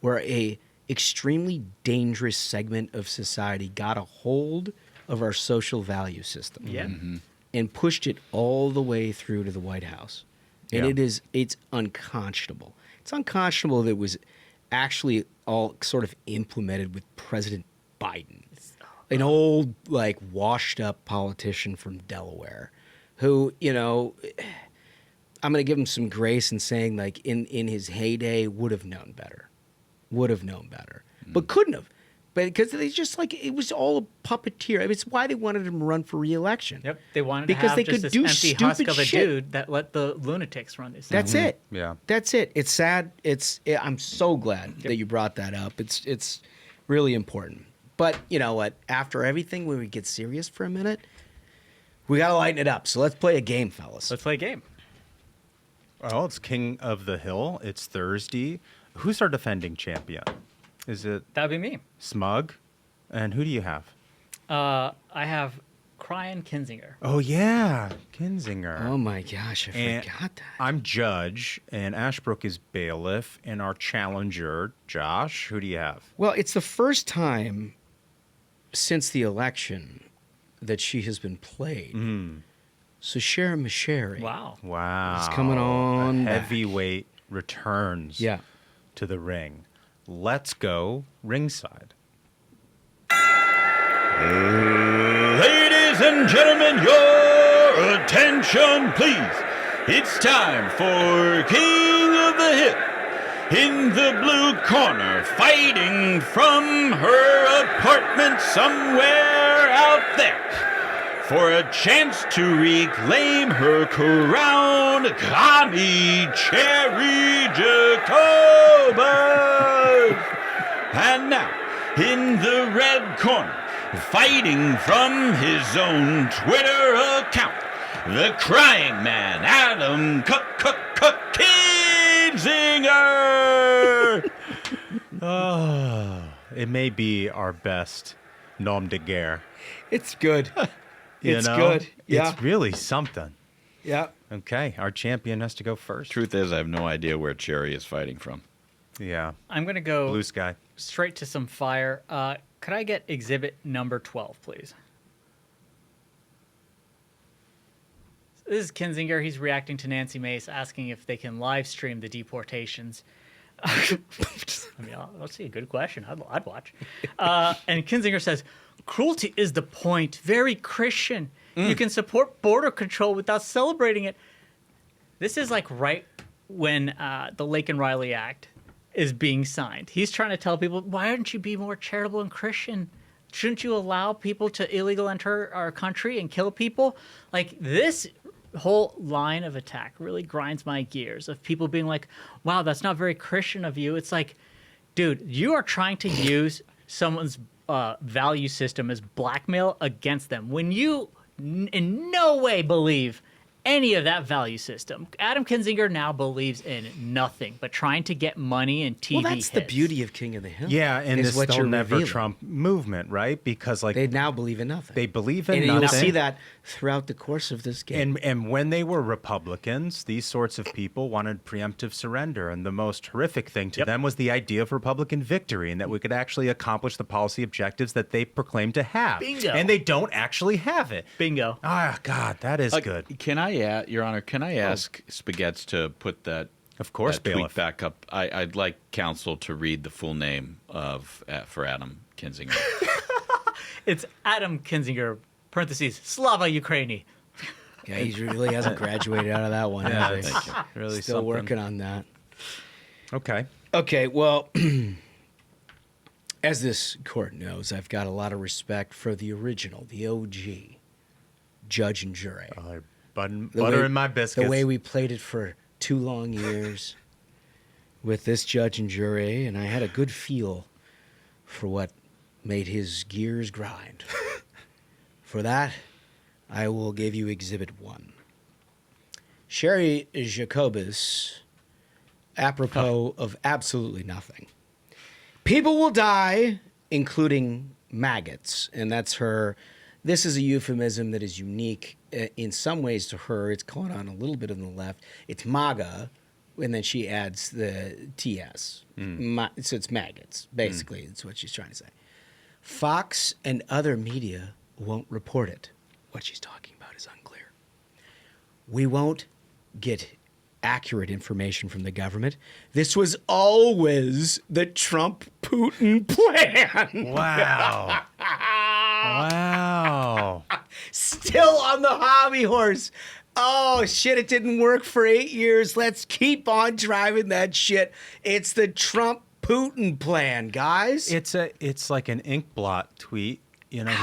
where a extremely dangerous segment of society got a hold of our social value system. Yeah. Mm-hmm. And pushed it all the way through to the White House. And it's unconscionable. It's unconscionable that it was actually all sort of implemented with President Biden, an old, like, washed up politician from Delaware who, I'm going to give him some grace in saying, like, in his heyday would have known better, but couldn't have. But because they just it was all a puppeteer. I mean, it's why they wanted him to run for re-election. Yep, they wanted to have just this empty husk of a dude that let the lunatics run this. That's it. Yeah, that's it. It's sad. I'm so glad that you brought that up. It's really important. But you know what? After everything, when we get serious for a minute, we gotta lighten it up. So let's play a game, fellas. Let's play a game. Well, it's King of the Hill. It's Thursday. Who's our defending champion? Is it? That'd be me. Smug. And who do you have? I have Ryan Kinzinger. Oh, yeah. Kinzinger. Oh, my gosh. I forgot that. I'm judge, and Ashbrook is bailiff, and our challenger, Josh. Who do you have? Well, it's the first time since the election that she has been played. So Shara Masheri. Wow. Is coming on. A heavyweight returns to the ring. Let's go ringside. Ladies and gentlemen, your attention, please. It's time for King of the Hill. In the blue corner, fighting from her apartment somewhere out there. For a chance to reclaim her crown, Connie Cherry Jacobus. And now, in the red corner, fighting from his own Twitter account, the crying man, Adam Kinzinger. Oh, it may be our best nom de guerre. It's good. It's good. Yeah. It's really something. Yeah. Okay, our champion has to go first. Truth is, I have no idea where Cherry is fighting from. Yeah. I'm going to go Blue Sky. Straight to some fire. Could I get exhibit number 12, please? This is Kinzinger. He's reacting to Nancy Mace, asking if they can live stream the deportations. I mean, let's see, a good question. I'd watch. And Kinzinger says, cruelty is the point. Very Christian. You can support border control without celebrating it. This is like right when the Lake and Riley Act is being signed. He's trying to tell people, why aren't you be more charitable and Christian? Shouldn't you allow people to illegally enter our country and kill people? Like, this whole line of attack really grinds my gears of people being like, wow, that's not very Christian of you. It's like, dude, you are trying to use someone's value system as blackmail against them when you in no way believe any of that value system. Adam Kinzinger now believes in nothing but trying to get money and TV Well, that's hits. the beauty of King of the Hill. Yeah, and this They'll Never Trump movement, right? Because they now believe in nothing. They believe in nothing. And you'll see that throughout the course of this game. And when they were Republicans, these sorts of people wanted preemptive surrender. And the most horrific thing to them was the idea of Republican victory and that we could actually accomplish the policy objectives that they proclaimed to have. Bingo. And they don't actually have it. Bingo. Ah, God, that is good. Can I, Your Honor, can I ask Spaghetts to put that, of course, that tweet back up? I'd like counsel to read the full name of for Adam Kinzinger. It's Adam Kinzinger, parentheses, Slava Ukraini. Yeah, he really hasn't graduated out of that one. Yeah, thank you. Really Still working on that. Okay. Okay, well, As this court knows, I've got a lot of respect for the original, the OG, judge and jury. Butter in my biscuits. The way we played it for 2 long years with this judge and jury, and I had a good feel for what made his gears grind. For that, I will give you Exhibit 1. Sherry Jacobus, apropos of absolutely nothing. People will die, including maggots, and that's her. This is a euphemism that is unique in some ways to her. It's caught on a little bit on the left. It's MAGA, and then she adds the TS. So it's maggots, basically. That's what she's trying to say. Fox and other media won't report it. What she's talking about is unclear. We won't get accurate information from the government. This was always the Trump-Putin plan. Wow. Wow. Still on the hobby horse. Oh, shit, it didn't work for 8 years. Let's keep on driving that shit. It's the Trump-Putin plan, guys. It's like an ink blot tweet. You know,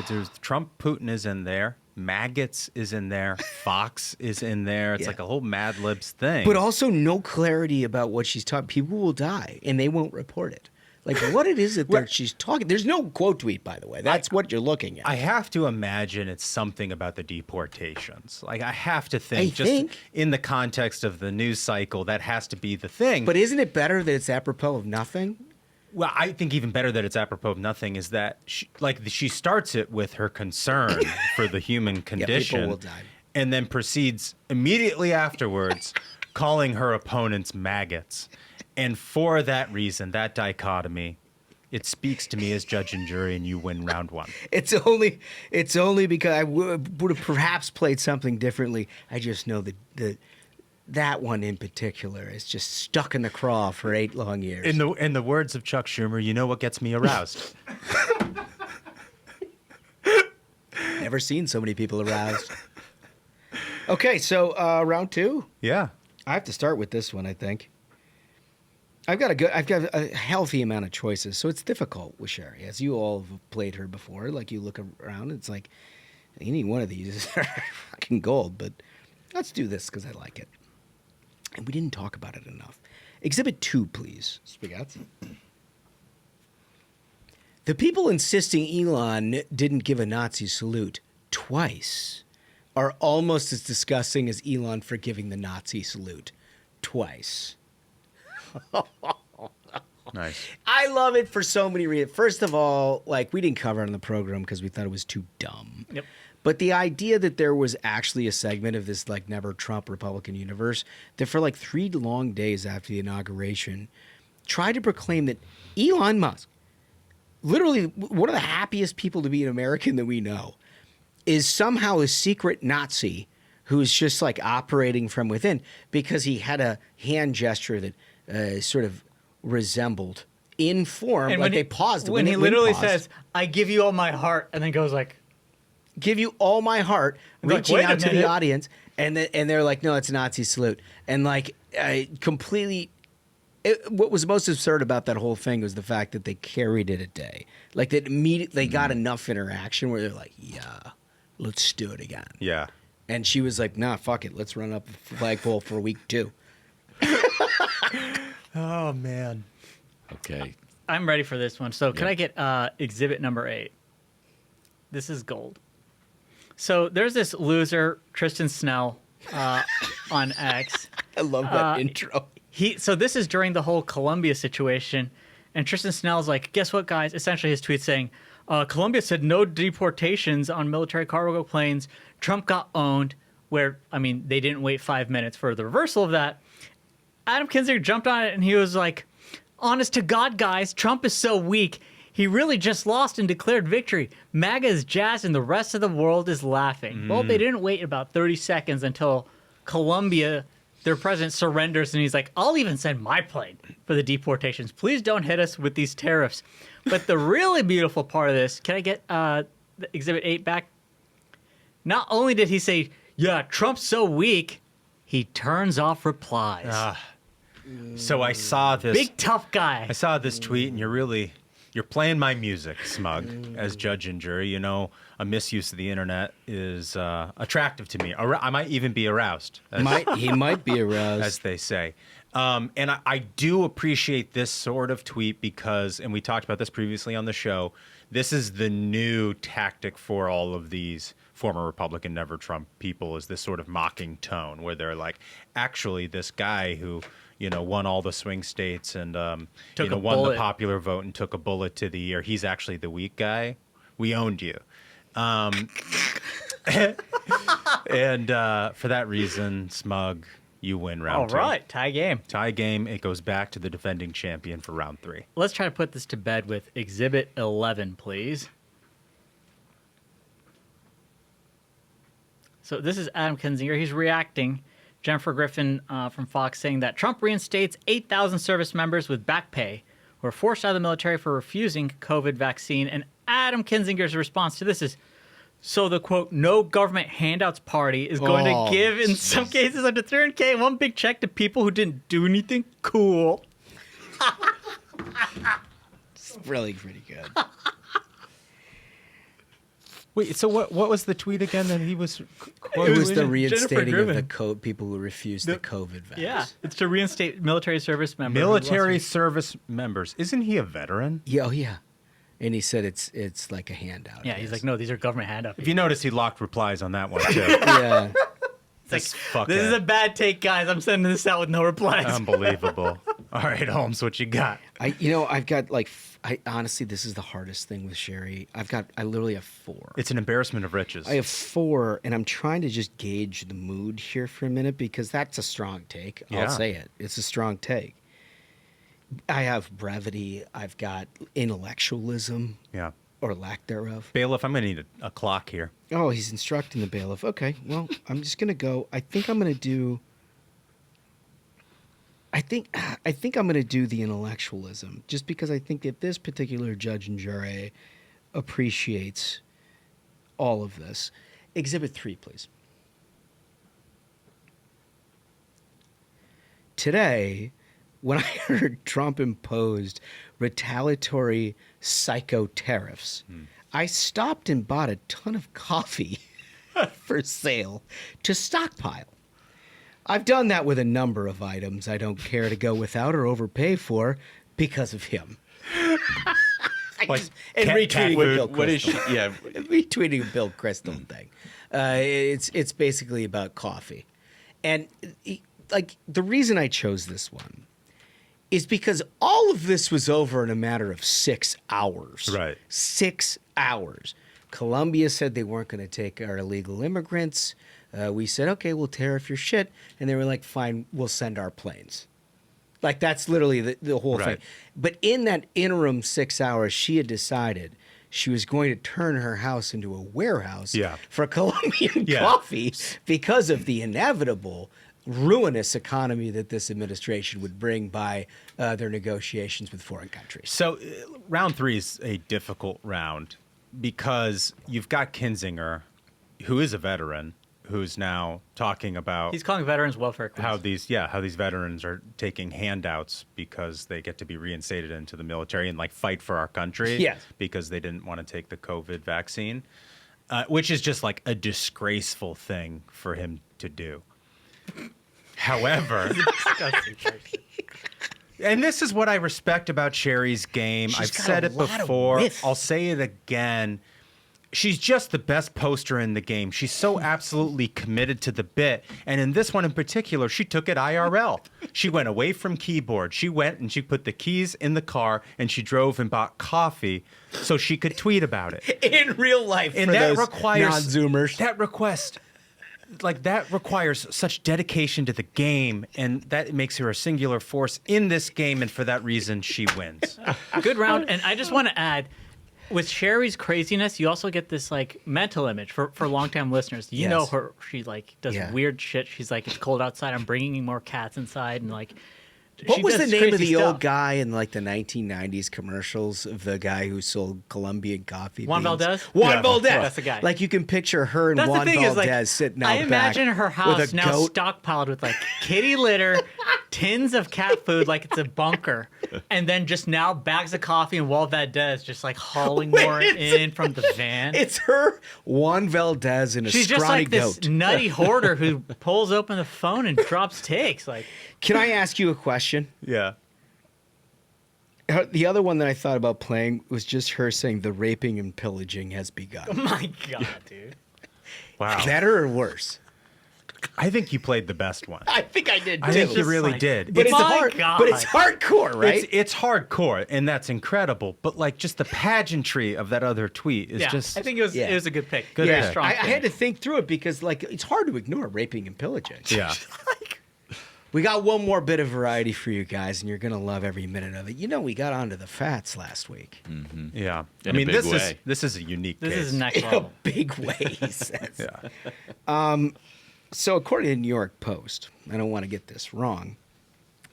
there's Trump, Putin is in there. Maggots is in there. Fox is in there. It's like a whole Mad Libs thing. But also no clarity about what she's talking. People will die, and they won't report it. Like, what it is that she's talking. There's no quote tweet, by the way. That's what you're looking at. I have to imagine it's something about the deportations. Like, I have to think, in the context of the news cycle, that has to be the thing. But isn't it better that it's apropos of nothing? Well, I think even better that it's apropos of nothing is that she starts it with her concern for the human condition, people will die, and then proceeds immediately afterwards calling her opponents maggots. And for that reason, that dichotomy, it speaks to me as judge and jury, and you win round 1. It's only because I would have perhaps played something differently. I just know that one in particular is just stuck in the craw for 8 long years. In the words of Chuck Schumer, you know what gets me aroused? Never seen so many people aroused. Okay, so round 2. Yeah, I have to start with this one. I think I've got a healthy amount of choices, so it's difficult with Sherry, as you all have played her before. Like, you look around, it's like any one of these is fucking gold. But let's do this because I like it. And we didn't talk about it enough. Exhibit 2, please. Spaghetti. The people insisting Elon didn't give a Nazi salute twice are almost as disgusting as Elon for giving the Nazi salute twice. Nice. I love it for so many reasons. First of all, like, we didn't cover it on the program because we thought it was too dumb. Yep. But the idea that there was actually a segment of this, like, never Trump Republican universe that for like 3 long days after the inauguration tried to proclaim that Elon Musk, literally one of the happiest people to be an American that we know, is somehow a secret Nazi who's just like operating from within because he had a hand gesture that sort of resembled in form, and like they paused. When he literally says, "I give you all my heart," and then goes like, "Give you all my heart," reaching out to the audience, and they're like, "No, it's a Nazi salute," and like completely. What was most absurd about that whole thing was the fact that they carried it a day. Like, that immediately they got enough interaction where they're like, "Yeah, let's do it again." Yeah. And she was like, "Nah, fuck it. Let's run up the flagpole for week 2. Oh, man. Okay. I'm ready for this one. So can I get exhibit number 8? This is gold. So there's this loser, Tristan Snell, on X. I love that intro. So this is during the whole Colombia situation. And Tristan Snell's like, guess what, guys? Essentially his tweet saying, Colombia said no deportations on military cargo planes. Trump got owned, where, I mean, they didn't wait 5 minutes for the reversal of that. Adam Kinzinger jumped on it and he was like, honest to God, guys, Trump is so weak. He really just lost and declared victory. MAGA is jazzed and the rest of the world is laughing. Well, they didn't wait about 30 seconds until Colombia, their president, surrenders, and he's like, I'll even send my plane for the deportations. Please don't hit us with these tariffs. But the really beautiful part of this, can I get Exhibit 8 back? Not only did he say, yeah, Trump's so weak, he turns off replies. So I saw this. Big tough guy. I saw this tweet, and you're really You're playing my music, Smug, as judge and jury. You know, a misuse of the internet is attractive to me. I might even be aroused. He might be aroused. As they say. And I do appreciate this sort of tweet because, and we talked about this previously on the show, this is the new tactic for all of these former Republican, never Trump people, is this sort of mocking tone where they're like, actually, this guy who, won all the swing states and, won the popular vote and took a bullet to the ear, he's actually the weak guy. We owned you. And for that reason, Smug, you win round 2. All right, tie game. Tie game. It goes back to the defending champion for round 3. Let's try to put this to bed with Exhibit 11, please. So this is Adam Kinzinger. He's reacting. Jennifer Griffin from Fox saying that Trump reinstates 8,000 service members with back pay who were forced out of the military for refusing COVID vaccine. And Adam Kinzinger's response to this is, so the, quote, no government handouts party is going to give, in some cases, up to $300K, one big check to people who didn't do anything cool. It's really pretty good. Wait, so what was the tweet again that he was quoting? It was the reinstating of the people who refused the COVID vaccine. Yeah, it's to reinstate military service members. Military service members. Isn't he a veteran? Yeah, yeah. And he said it's like a handout. Yeah, he's like, no, these are government handouts. If you notice, he locked replies on that one, too. Yeah. This is a bad take, guys. I'm sending this out with no replies. Unbelievable. All right, Holmes, what you got? I've got honestly, this is the hardest thing with Sherry. I literally have 4. It's an embarrassment of riches. I have 4, and I'm trying to just gauge the mood here for a minute because that's a strong take. I'll say it. It's a strong take. I have brevity. I've got intellectualism. Yeah. Or lack thereof. Bailiff, I'm going to need a clock here. Oh, he's instructing the bailiff. Okay, well, I'm just going to go. I think I'm going to do the intellectualism, just because I think that this particular judge and jury appreciates all of this. Exhibit 3, please. Today, when I heard Trump imposed retaliatory psycho tariffs, I stopped and bought a ton of coffee for sale to stockpile. I've done that with a number of items I don't care to go without or overpay for because of him. Retweeting Bill Crystal. What is she? Yeah, retweeting a Bill Crystal thing. It's basically about coffee, and the reason I chose this one is because all of this was over in a matter of 6 hours. Right. 6 hours. Colombia said they weren't going to take our illegal immigrants. We said, okay, we'll tariff your shit. And they were like, fine, we'll send our planes. Like, that's literally the whole thing. But in that interim 6 hours, she had decided she was going to turn her house into a warehouse for Colombian coffee because of the inevitable ruinous economy that this administration would bring by their negotiations with foreign countries. So round 3 is a difficult round because you've got Kinzinger, who is a veteran, who's now talking about... He's calling veterans welfare queens. How these veterans are taking handouts because they get to be reinstated into the military and fight for our country because they didn't want to take the COVID vaccine, which is just like a disgraceful thing for him to do. However, and this is what I respect about Sherry's game. I've said it before. I'll say it again. She's just the best poster in the game. She's so absolutely committed to the bit. And in this one in particular, she took it IRL. She went away from keyboard. She went and she put the keys in the car and she drove and bought coffee so she could tweet about it. In real life, and for that those requires non-Zoomers. That requires such dedication to the game, and that makes her a singular force in this game, and for that reason, she wins. Good round, and I just want to add, with Sherry's craziness, you also get this mental image for longtime listeners. You know her; she does weird shit. She's like, "It's cold outside. I'm bringing more cats inside," and What was the name of the old guy in the 1990s commercials of the guy who sold Colombian coffee? Juan Valdez? Juan Valdez. That's the guy. You can picture her and Juan Valdez sitting out back. I imagine her house now stockpiled with kitty litter tins of cat food like it's a bunker, and then just now bags of coffee and Juan Valdez just like hauling more in from the van. It's her, Juan Valdez, and a She's scrawny just like goat. this nutty hoarder who pulls open the phone and drops takes. Like, can I ask you a question? Yeah. The other one that I thought about playing was just her saying the raping and pillaging has begun. oh my God, dude. Wow. Better or worse? I think you played the best one. I think I did too. I think you Just really like- did. but it's My God. But it's hardcore, right? It's hardcore, and that's incredible. But like, just the pageantry of that other tweet is Yeah, just. I think it was a good pick. Good, yeah, strong I pick. had to think through it because like it's hard to ignore raping and pillaging. Yeah. We got one more bit of variety for you guys, and you're gonna love every minute of it. You know, we got onto the fats last week. Yeah. In I mean, a big way. this is a unique This case. is next In a level. big way, he says. Yeah. So, according to the New York Post, I don't want to get this wrong,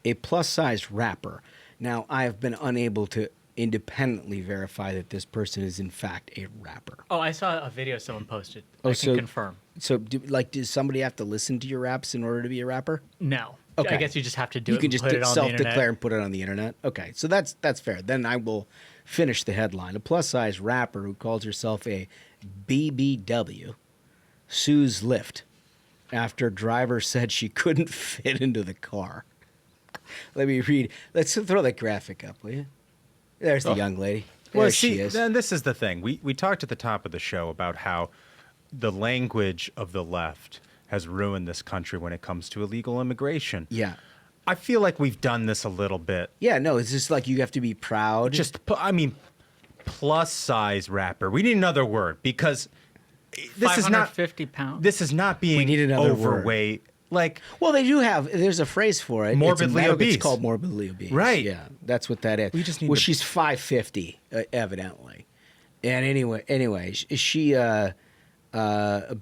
a plus-sized rapper. Now, I have been unable to independently verify that this person is in fact a rapper. Oh, I saw a video someone posted. Oh, I so- can confirm. So, does somebody have to listen to your raps in order to be a rapper? No. Okay. I guess you just have to do You it can and just put it on the internet. self-declare and put it on the internet. Okay, so that's fair. Then I will finish the headline. A plus-size rapper who calls herself a BBW sues Lyft after driver said she couldn't fit into the car. Let me read. Let's throw that graphic up, will you? There's the young lady. There Well, she see, is. then this is the thing. We talked at the top of the show about how the language of the left has ruined this country when it comes to illegal immigration. Yeah. I feel like we've done this a little bit. Yeah, no, it's just like you have to be proud. Plus size rapper. We need another word because this is not 550 pounds. This is not being need another word. overweight. Like, well, they do have. There's a phrase for it. Morbidly obese. It's called morbidly obese. Right. Yeah, that's what that is. We just need well, to- she's 550, evidently. And anyway, she a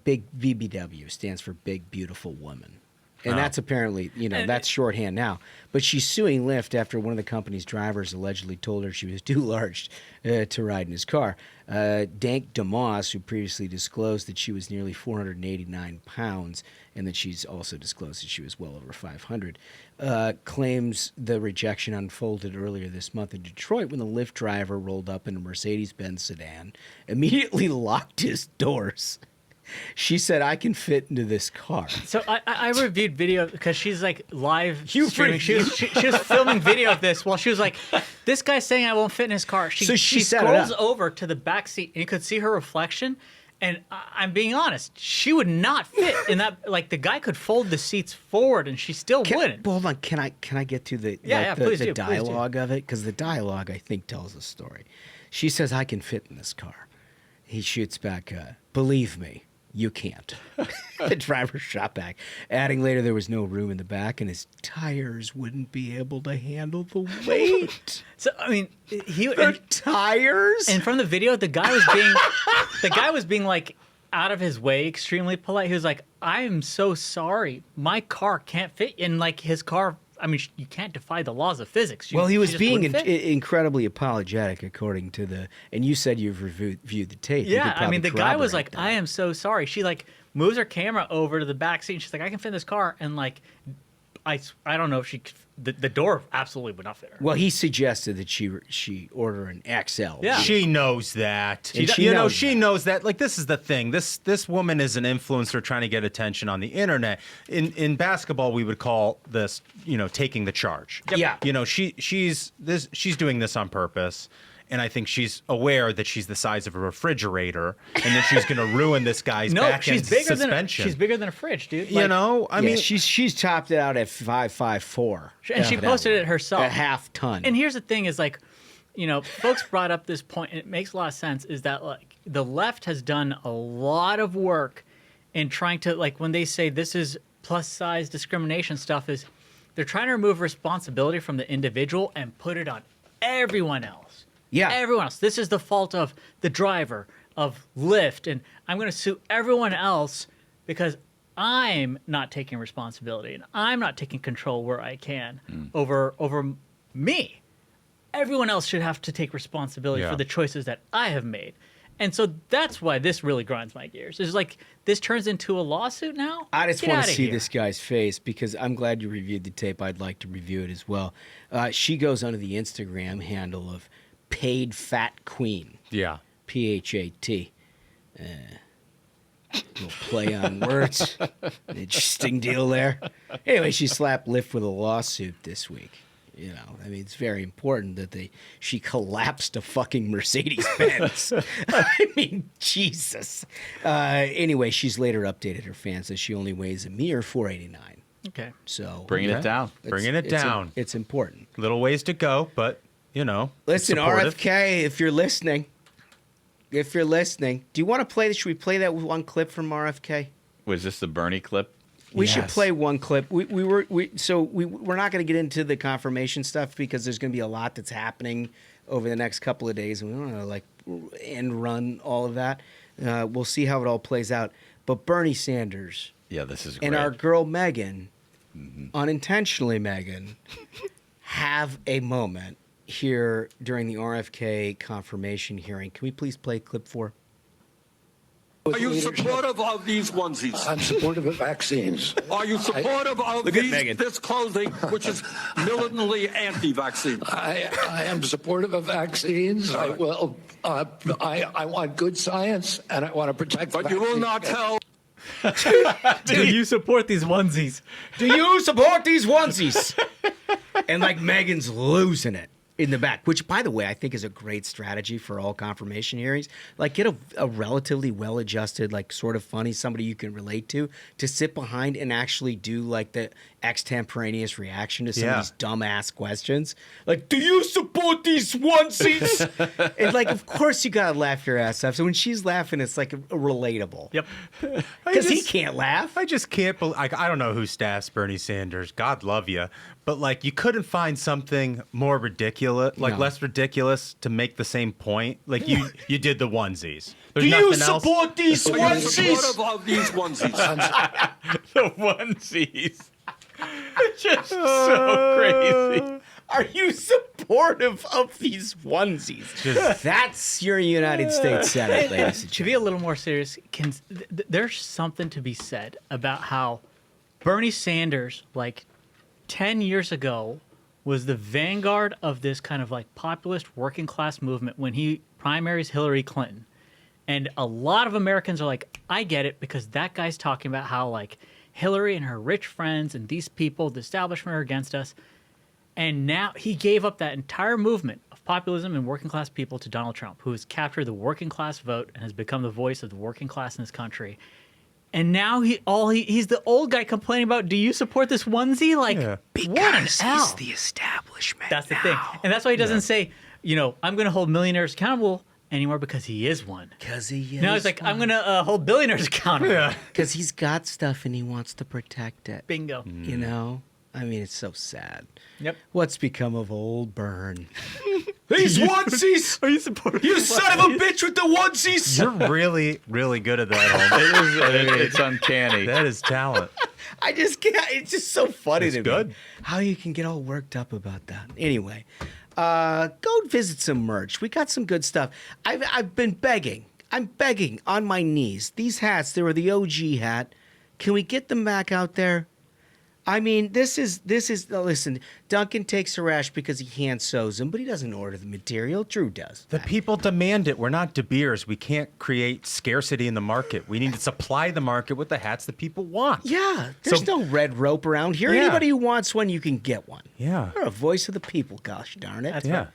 big BBW stands for big beautiful woman. And that's apparently, that's shorthand now. But she's suing Lyft after one of the company's drivers allegedly told her she was too large to ride in his car. Dank DeMoss, who previously disclosed that she was nearly 489 pounds and that she's also disclosed that she was well over 500, claims the rejection unfolded earlier this month in Detroit when the Lyft driver rolled up in a Mercedes-Benz sedan, immediately locked his doors. She said, "I can fit into this car." So I reviewed video because she's like live streaming. She was filming video of this while she was like, "This guy's saying I won't fit in his car." She set it scrolls up. over to the back seat and you could see her reflection. And I'm being honest, she would not fit in that. Like the guy could fold the seats forward and she still wouldn't. Hold on, can I get to the please do, dialogue of it? Because the dialogue, I think, tells a story. She says, "I can fit in this car." He shoots back, "Believe me, you can't." The driver shot back, adding later there was no room in the back and his tires wouldn't be able to handle the weight. So I mean, tires. And from the video, the guy was being like out of his way, extremely polite. He was like, "I am so sorry, my car can't fit." In like his car, I mean, you can't defy the laws of physics. Well, he was just being wouldn't fit. incredibly apologetic, according to the. And you said you've viewed the tape. You Yeah, could I mean, the probably guy was like, corroborate "I that. am so sorry." She like moves her camera over to the back seat. And she's like, "I can fit in this car," and like, I don't know if she. The door absolutely would not fit her. Well, he suggested that she order an XL. Yeah. she knows that. She knows that. Like, this is the thing. This woman is an influencer trying to get attention on the internet. In basketball, we would call this, taking the charge. Yep. Yeah. She's doing this on purpose. And I think she's aware that she's the size of a refrigerator, and that she's going to ruin this guy's back end suspension. She's bigger than a fridge, dude. I mean, she's topped it out at 5'4", and she posted it herself. a half ton. And here's the thing: is like, folks brought up this point, and it makes a lot of sense. Is that like the left has done a lot of work in trying to like when they say this is plus size discrimination stuff, is they're trying to remove responsibility from the individual and put it on everyone else. Yeah. Everyone else. This is the fault of the driver, of Lyft, and I'm going to sue everyone else because I'm not taking responsibility and I'm not taking control where I can over me. Everyone else should have to take responsibility for the choices that I have made. And so that's why this really grinds my gears. It's like this turns into a lawsuit now? I just want to see this guy's face because I'm glad you reviewed the tape. I'd like to review it as well. She goes under the Instagram handle of Paid Fat Queen. Yeah. PHAT. Little play on words. Interesting deal there. Anyway, she slapped Lyft with a lawsuit this week. You know, I mean, it's very important that she collapsed a fucking Mercedes-Benz. I mean, Jesus. Anyway, she's later updated her fans that she only weighs a mere 489. Okay. So bringing it down. Bringing it down. It's important. Little ways to go, but, you know. Listen, RFK, if you're listening, do you want to play this? Should we play that one clip from RFK? Was this the Bernie clip? We should play one clip. We're not going to get into the confirmation stuff because there's going to be a lot that's happening over the next couple of days, and we don't want to end run all of that. We'll see how it all plays out. But Bernie Sanders, this is great. And our girl Megan, unintentionally Megan, have a moment here during the RFK confirmation hearing. Can we please play clip 4? Are you supportive of these onesies? I'm supportive of vaccines. Are you supportive of this clothing, which is militantly anti-vaccine? I am supportive of vaccines. I will. I want good science, and I want to protect. But you will not tell. Do you support these onesies? And like Megan's losing it in the back, which, by the way, I think is a great strategy for all confirmation hearings. Like, get a relatively well-adjusted, like, sort of funny, somebody you can relate to sit behind and actually do, like, the extemporaneous reaction to some of these dumbass questions. Like, do you support these onesies? And, like, of course you gotta laugh your ass off. So when she's laughing, it's, like, relatable. Yep. Because he can't laugh. I just can't believe, I don't know who staffs Bernie Sanders. God love you. But, like, you couldn't find something more ridiculous, less ridiculous to make the same point. Like, you did the onesies. There's Do you support these onesies? Are you supportive of these onesies? The onesies. It's just so crazy. Are you supportive of these onesies? That's your United States Senate, ladies and gentlemen. To be a little more serious, there's something to be said about how Bernie Sanders, like 10 years ago, was the vanguard of this kind of like populist working class movement when he primaries Hillary Clinton. And a lot of Americans are like, I get it, because that guy's talking about how like Hillary and her rich friends and these people, the establishment, are against us. And now he gave up that entire movement of populism and working class people to Donald Trump, who has captured the working class vote and has become the voice of the working class in this country. And now he's the old guy complaining about, do you support this onesie? Like, because he's the establishment. That's the thing. And that's why he doesn't say, I'm going to hold millionaires accountable anymore, because he is one. Because he is. Now he's like, I'm going to hold billionaires accountable. Yeah. Because he's got stuff and he wants to protect it. Bingo. You know? I mean, it's so sad. Yep. What's become of old Byrne? These onesies! Are you supportive? You son of a bitch with the onesies! You're really, really good at that, Holmes. It's uncanny. That is talent. I just can't. It's just so funny to good. me. How you can get all worked up about that. Anyway, go visit some merch. We got some good stuff. I've been begging. I'm begging on my knees. These hats, they were the OG hat. Can we get them back out there? I mean, this is listen, Duncan takes a rash because he hand sews them, but he doesn't order the material. Drew does. The people demand it. We're not De Beers. We can't create scarcity in the market. We need to supply the market with the hats that people want. Yeah, there's no red rope around here. Yeah. Anybody who wants one, you can get one. Yeah. You're a voice of the people, gosh darn it. That's Yeah. right.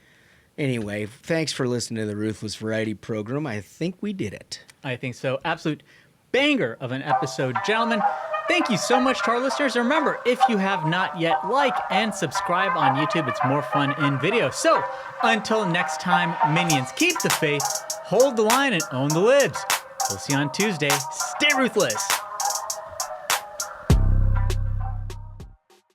Anyway, thanks for listening to the Ruthless Variety Program. I think we did it. I think so. Absolute banger of an episode, gentlemen. Thank you so much to our listeners. And remember, if you have not yet, like and subscribe on YouTube. It's more fun in video. So until next time, minions, keep the faith, hold the line, and own the libs. We'll see you on Tuesday. Stay ruthless.